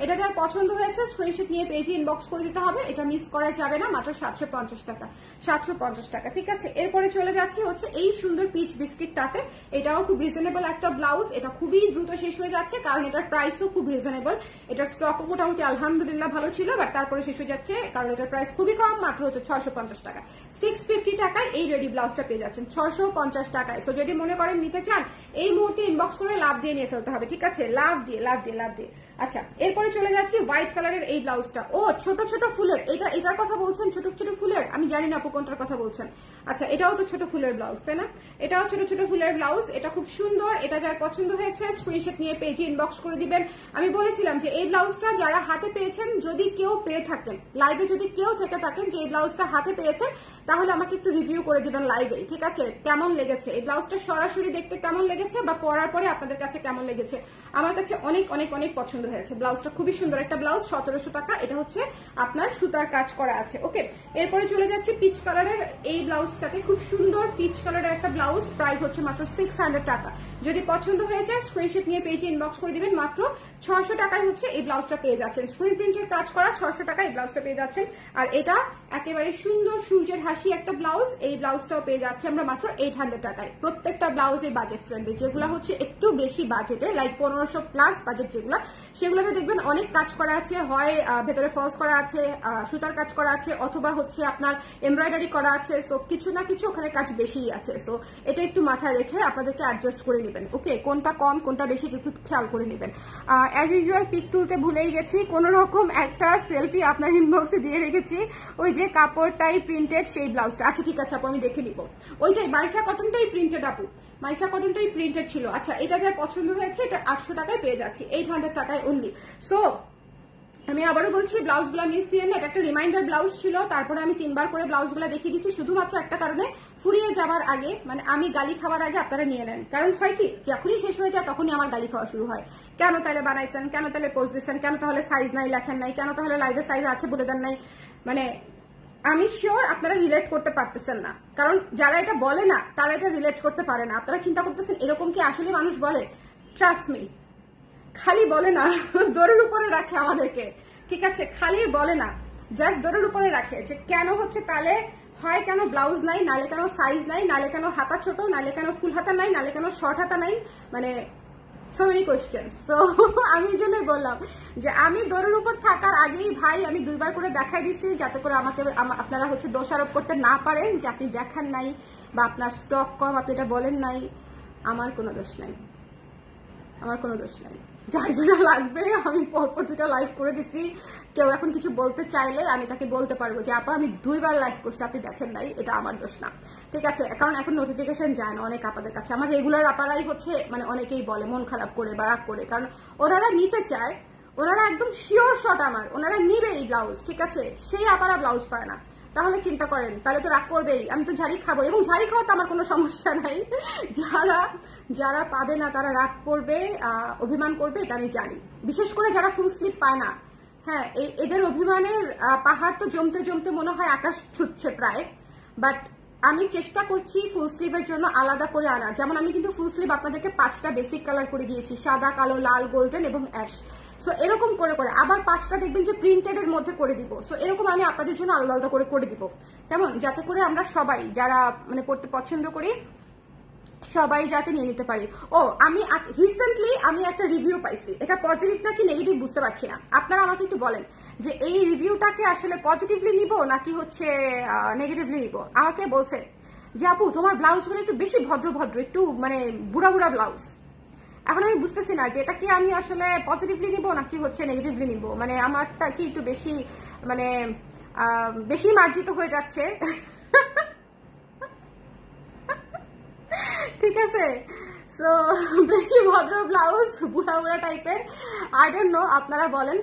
এটা যার পছন্দ হয়েছে স্ক্রিনশট নিয়ে পেজে ইনবক্স করে দিতে হবে। এটা মিস করা যাবে না। মাত্র 750 টাকা, 750 টাকা, ঠিক আছে? এরপরে চলে যাচ্ছি হচ্ছে এই সুন্দর পিচ বিস্কিটটাতে। এটাও খুব রিজনেবল একটা ব্লাউজ। এটা খুবই দ্রুত শেষ হয়ে যাচ্ছে কারণ এটার প্রাইসও খুব রিজনেবল। এটার স্টক মোটামুটি আলহামদুলিল্লাহ ভালো ছিল, বাট তারপরে শেষ হয়ে যাচ্ছে কারণ এটার প্রাইস খুবই কম, মাত্র হচ্ছে 650 টাকা। 650 টাকায় এই রেডি ব্লাউজটা পেয়ে যাচ্ছেন 650 টাকায়। সো যদি মনে করেন নিতে চান, এই মুহূর্তে ইনবক্স করে লাভ দিয়ে নিয়ে ফেলতে হবে, ঠিক আছে? লাভ দিয়ে। আচ্ছা, এরপরে চলে যাচ্ছি হোয়াইট কালারের এই ব্লাউজটা। ও ছোট ছোট ফুলের, এটার কথা বলছেন? ছোট ছোট ফুলের আমি জানি না আপু কোনটার কথা বলছেন। আচ্ছা, এটাও তো ছোট ফুলের ব্লাউজ, তাই না? এটাও ছোট ছোট ফুলের ব্লাউজ। এটা খুব সুন্দর। এটা যার পছন্দ হয়েছে স্ক্রিনশট নিয়ে পেজে ইনবক্স করে দিবেন। আমি বলেছিলাম যে এই ব্লাউজটা যারা হাতে পেয়েছেন, যদি কেউ পেয়ে থাকেন লাইভে, যদি কেউ থেকে থাকেন যে এই ব্লাউজটা হাতে পেয়েছেন, তাহলে আমাকে একটু রিভিউ করে দিবেন লাইভে, ঠিক আছে? কেমন লেগেছে এই ব্লাউজটা, সরাসরি দেখতে কেমন লেগেছে বা পরার পরে আপনাদের কাছে কেমন লেগেছে? আমার কাছে অনেক অনেক অনেক পছন্দ হয়েছে। ব্লাউজটা খুবই সুন্দর একটা ব্লাউজ, 1700 টাকা। এটা হচ্ছে আপনার সুতার কাজ করা আছে। ওকে, এরপরে চলে যাচ্ছে পিচ কালারের এই ব্লাউজটাতে। খুব সুন্দর পিচ কালারের একটা ব্লাউজ, প্রাইস হচ্ছে মাত্র 600 টাকা। যদি পছন্দ হয়ে যায় স্ক্রিনশট নিয়ে পেজে ইনবক্স করে দিবেন। মাত্র 600 টাকায় হচ্ছে এই ব্লাউজটা পেয়ে যাচ্ছেন। স্ক্রিন প্রিন্টের কাজ করা 600 টাকা এই ব্লাউজটা পেয়ে যাচ্ছেন। আর এটা একেবারে সুন্দর সূর্যের হাসি একটা ব্লাউজ। এই ব্লাউজটাও পেয়ে যাচ্ছে আমরা মাত্র 800 টাকায়। প্রত্যেকটা ব্লাউজে বাজেট ফ্রেন্ডলি, যেগুলো হচ্ছে একটু বেশি বাজেটে, লাইক 1500 প্লাস বাজেট যেগুলো, সেগুলোতে দেখবেন অনেক কাজ করা আছে। হয় ভেতরে ফলস করা আছে, সুতার কাজ করা আছে, অথবা হচ্ছে আপনার এমব্রয়ডারি করা আছে। সো কিছু না কিছু ওখানে কাজ বেশিই আছে। সো এটা একটু মাথায় রেখে আপনাদেরকে অ্যাডজাস্ট করে নেবেন। ওকে, কোনটা কম কোনটা বেশি একটু খেয়াল করে নেবেন। অ্যাজ ইউজুয়াল পিক তুলতে ভুলেই গেছি, কোন রকম একটা সেলফি আপনার ইনবক্সে দিয়ে রেখেছি। ওই যে কাপড়টাই প্রিন্টেড সেই ব্লাউজটা। আচ্ছা ঠিক আছে আপু আমি দেখে নিব। ওইটাই মাইশা কটনটাই প্রিন্টেড আপু, মাইশা কটনটাই প্রিন্টেড ছিল। আচ্ছা এটা যার পছন্দ হয়েছে এটা 800 টাকায় পেয়ে যাচ্ছি, 800 টাকায় অনলি। সো আমি আবারও বলছি ব্লাউজগুলো মিস দিয়ে না, এটা একটা রিমাইন্ডার ব্লাউজ ছিল। তারপরে আমি 3 বার করে ব্লাউজগুলো দেখিয়ে দিচ্ছি শুধুমাত্র একটা কারণে, ফুরিয়ে যাবার আগে মানে আমি গালি খাওয়ার আগে আপনারা নিয়ে নেন। কারণ হয় কি যখনই শেষ হয়ে যায় তখনই আমার গালি খাওয়া শুরু হয়, কেন তাহলে বানাইছেন, কেন তাহলে পোস্ট দিচ্ছেন, কেন তাহলে সাইজ নাই লেখেন নাই, কেন তাহলে লাইভের সাইজ আছে বলে দেন নাই। মানে আমি শিওর আপনারা রিলেট করতে পারতেছেন না, কারণ যারা এটা বলে না তারা এটা রিলেট করতে পারে না। আপনারা চিন্তা করতেছেন এরকম কি আসলে মানুষ বলে? ট্রাস্ট মি, খালি বলে না, দৌড়ের উপরে রাখে আমাদেরকে, ঠিক আছে? খালি বলে না, জাস্ট দৌড়ের উপরে রাখে যে কেন হচ্ছে তাহলে হয়, কেন ব্লাউজ নাই, নালে কেন সাইজ নাই, নালে কেন হাতা ছোট, নালে কেন ফুল হাতা নাই, নালে কেন শর্ট হাতা নাই, মানে সো মেনি কোয়েশ্চেন্স। তো আমি এই জন্যই বললাম যে আমি দৌড়ের উপর থাকার আগেই ভাই আমি 2 বার করে দেখাই দিচ্ছি, যাতে করে আমাকে আপনারা হচ্ছে দোষারোপ করতে না পারেন যে আপনি দেখান নাই বা আপনার স্টক কম, আপনি এটা বলেন নাই। আমার কোনো দোষ নাই, আমার কোনো দোষ নাই। যার যেটা লাগবে আমি পরপর 2টা লাইভ করে দিচ্ছি, কেউ এখন কিছু বলতে চাইলে আমি তাকে বলতে পারবো যে আপা আমি 2 বার লাইভ করছি, আপনি দেখেন নাই, এটা আমার দোষ না, ঠিক আছে? কারণ এখন নোটিফিকেশন যায় না অনেক আপাদের কাছে। আমার রেগুলার আপারাই হচ্ছে মানে অনেকেই বলে মন খারাপ করে বা রাগ করে, কারণ ওনারা নিতে চায়, ওনারা একদম শিওর শট আমার, ওনারা নিবে এই ব্লাউজ, ঠিক আছে? সেই আপারা ব্লাউজ পায় না, তাহলে চিন্তা করেন, তাহলে তো রাগ করবেই। আমি তো ঝাড়ি খাবো, এবং ঝাড়ি খাওয়াতে আমার কোনো সমস্যা নাই। যারা পাবে না তারা রাগ করবে, অভিমান করবে, এটা আমি জানি। বিশেষ করে যারা ফুল স্লিপ পায় না, হ্যাঁ এদের অভিমানের পাহাড় তো জমতে জমতে মনে হয় আকাশ ছুটছে প্রায়। বাট আমি চেষ্টা করছি ফুল স্লিভের জন্য আলাদা করে আনার। যেমন আমি কিন্তু ফুল স্লিভ আপনাদেরকে 5টা বেসিক কালার করে দিয়েছি, সাদা, কালো, লাল, গোল্ডেন এবং অ্যাশ। সো এরকম করে করে আবার 5টা দেখবেন যে প্রিন্টেড এর মধ্যে করে দিব। সো এরকম আমি আপনাদের জন্য আলাদা আলাদা করে দিব, কেমন? যাতে করে আমরা সবাই যারা মানে পড়তে পছন্দ করি সবাই যাতে নিয়ে নিতে পারি। ও আমি রিসেন্টলি আমি একটা রিভিউ পাইছি, এটা পজিটিভ নাকি নেগেটিভ বুঝতে পারছি না। আপনারা আমাকে একটু বলেন যে এই রিভিউটাকে আসলে পজিটিভলি নিব নাকি হচ্ছে নেগেটিভলি নিব। আমাকে বলছে যে আপু তোমার ব্লাউজগুলো একটু বেশি ভদ্র ভদ্র, একটু মানে বুড়া বুড়া ব্লাউজ। এখন আমি বুঝতেছি না যে এটাকে আমি আসলে পজিটিভলি নিব নাকি হচ্ছে নেগেটিভলি নিব। মানে আমারটা কি একটু বেশি মানে বেশি মার্জিত হয়ে যাচ্ছে, ঠিক আছে? সো বেশি ভদ্র ব্লাউজ, বুড়া বুড়া টাইপের, আই ডোন্ট নো, আপনারা বলেন।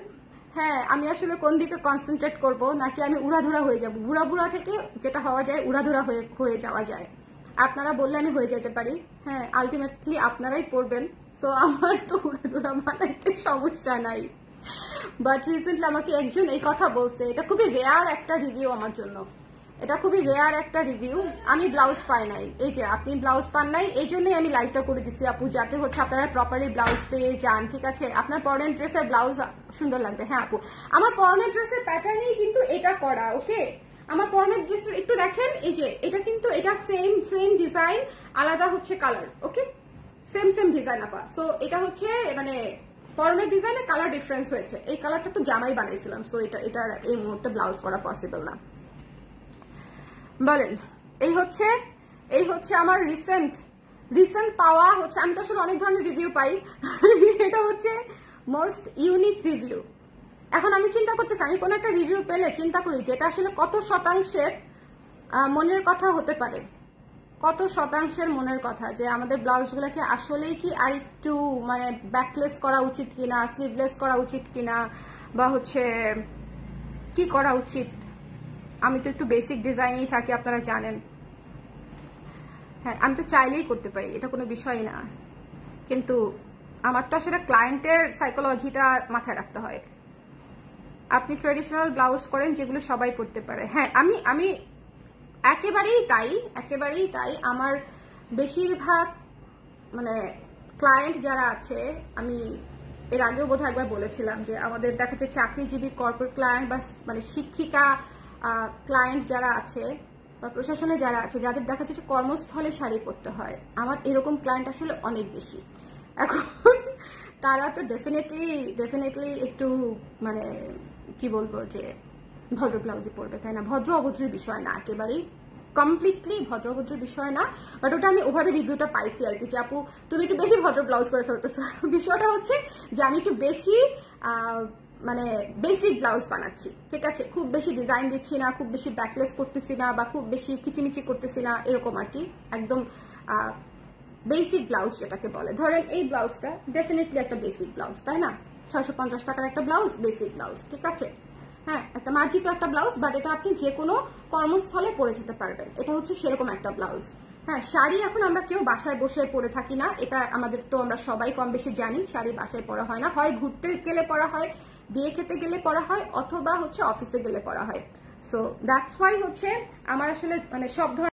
হ্যাঁ আমি আসলে কোন দিকে কনসেন্ট্রেট করব, নাকি আমি উড়াধুরা হয়ে যাব? বুড়া বুড়া থেকে যেটা হওয়া যায় উড়াধুরা হয়ে যাওয়া যায়, আপনারা বললে আমি হয়ে যেতে পারি। হ্যাঁ আলটিমেটলি আপনারাই পড়বেন, সো আমার তো উড়াধুরা বানাইতে সমস্যা নাই। বাট রিসেন্টলি আমাকে একজন এই কথা বলছে, এটা খুবই রেয়ার একটা রিভিউ আমার জন্য, এটা খুবই রেয়ার একটা রিভিউ। আমি ব্লাউজ পাই নাই, এই যে আপনি ব্লাউজ পান নাই, এই জন্যই আমি লাইভটা করে দিচ্ছি আপু, যাতে হচ্ছে আপনারা প্রপারলি ব্লাউজ পেয়ে যান, ঠিক আছে? আপনার পরনের ড্রেসের ব্লাউজ সুন্দর লাগবে। হ্যাঁ আপু আমার পরনের ড্রেসের প্যাটার্নেই কিন্তু এটা করা, ওকে? আমার পরনের ড্রেসের একটু দেখেন, এই যে এটা কিন্তু এটা সেম ডিজাইন, আলাদা হচ্ছে কালার, ওকে? সেম ডিজাইন আপা। সো এটা হচ্ছে মানে পরনের ডিজাইনে কালার ডিফারেন্স হয়েছে। এই কালারটা তো জামাই বানাইছিলাম, সো এটা এই মুহূর্তে ব্লাউজ করা পসিবল না। বলেন এই হচ্ছে আমার রিসেন্ট পাওয়া হচ্ছে। আমি তো আসলে অনেক ধরনের রিভিউ পাই, এটা হচ্ছে মোস্ট ইউনিক রিভিউ। এখন আমি চিন্তা করতেছি, আমি কোন একটা রিভিউ পেলে চিন্তা করি যেটা আসলে কত শতাংশের মনের কথা হতে পারে, কত শতাংশের মনের কথা, যে আমাদের ব্লাউজগুলোকে আসলেই কি আর একটু মানে ব্যাকলেস করা উচিত কিনা, স্লিভলেস করা উচিত কিনা, বা হচ্ছে কি করা উচিত। আমি তো একটু বেসিক ডিজাইনেই থাকি, আপনারা জানেন। হ্যাঁ আমি তো চাইলেই করতে পারি, এটা কোনো বিষয় না, কিন্তু আমার তো আসলে ক্লায়েন্টের সাইকোলজিটা মাথায় রাখতে হয়। আপনি ট্রেডিশনাল ব্লাউজ করেন যেগুলো সবাই পরতে পারে। হ্যাঁ আমি একেবারেই তাই। আমার বেশিরভাগ মানে ক্লায়েন্ট যারা আছে, আমি এর আগেও বোধহয় একবার বলেছিলাম যে আমাদের দেখা যাচ্ছে চাকরিজীবী কর্পোরেট ক্লায়েন্ট বা মানে শিক্ষিকা ক্লায়েন্ট যারা আছে বা প্রশাসনে যারা আছে, যাদের দেখা যাচ্ছে কর্মস্থলে শাড়ি পরতে হয়, আমার এরকম ক্লায়েন্ট আসলে অনেক বেশি। এখন তারা তো ডেফিনেটলি একটু মানে কি বলবো যে ভদ্র ব্লাউজে পরবে, তাই না? ভদ্র অভদ্রের বিষয় না, একেবারেই কমপ্লিটলি ভদ্র অভদ্রের বিষয় না। বাট ওটা আমি ওভাবে রিভিউটা পাইছি আর কি, যে আপু তুমি একটু বেশি ভদ্র ব্লাউজ করে ফেলতেছো। বিষয়টা হচ্ছে যে আমি একটু বেশি মানে বেসিক ব্লাউজ বানাচ্ছি, ঠিক আছে? খুব বেশি ডিজাইন দিচ্ছি না, খুব বেশি ব্যাকলেস করতেছি না, বা খুব বেশি কিচিমিচি করতেছি না, এরকম আর কি। একদম বেসিক ব্লাউজ যেটাকে বলে। ধরেন এই ব্লাউজটা ডেফিনেটলি একটা বেসিক ব্লাউজ, তাই না? 650 টাকার একটা ব্লাউজ, বেসিক ব্লাউজ, ঠিক আছে? হ্যাঁ, একটা মার্জিত একটা ব্লাউজ, বাট এটা আপনি যে কোনো কর্মস্থলে পরে যেতে পারবেন। এটা হচ্ছে সেরকম একটা ব্লাউজ। হ্যাঁ, শাড়ি এখন আমরা কেউ বাসায় বসে পরে থাকি না, এটা আমাদের তো আমরা সবাই কম বেশি জানি। শাড়ি বাসায় পরা হয় না, হয় ঘুরতে গেলে পরা হয়, বিয়ে খেতে গেলে পরা হয়, অথবা হচ্ছে অফিসে গেলে পরা হয়। সো দ্যাটস ওয়াই হচ্ছে আমার আসলে মানে সব ধরনের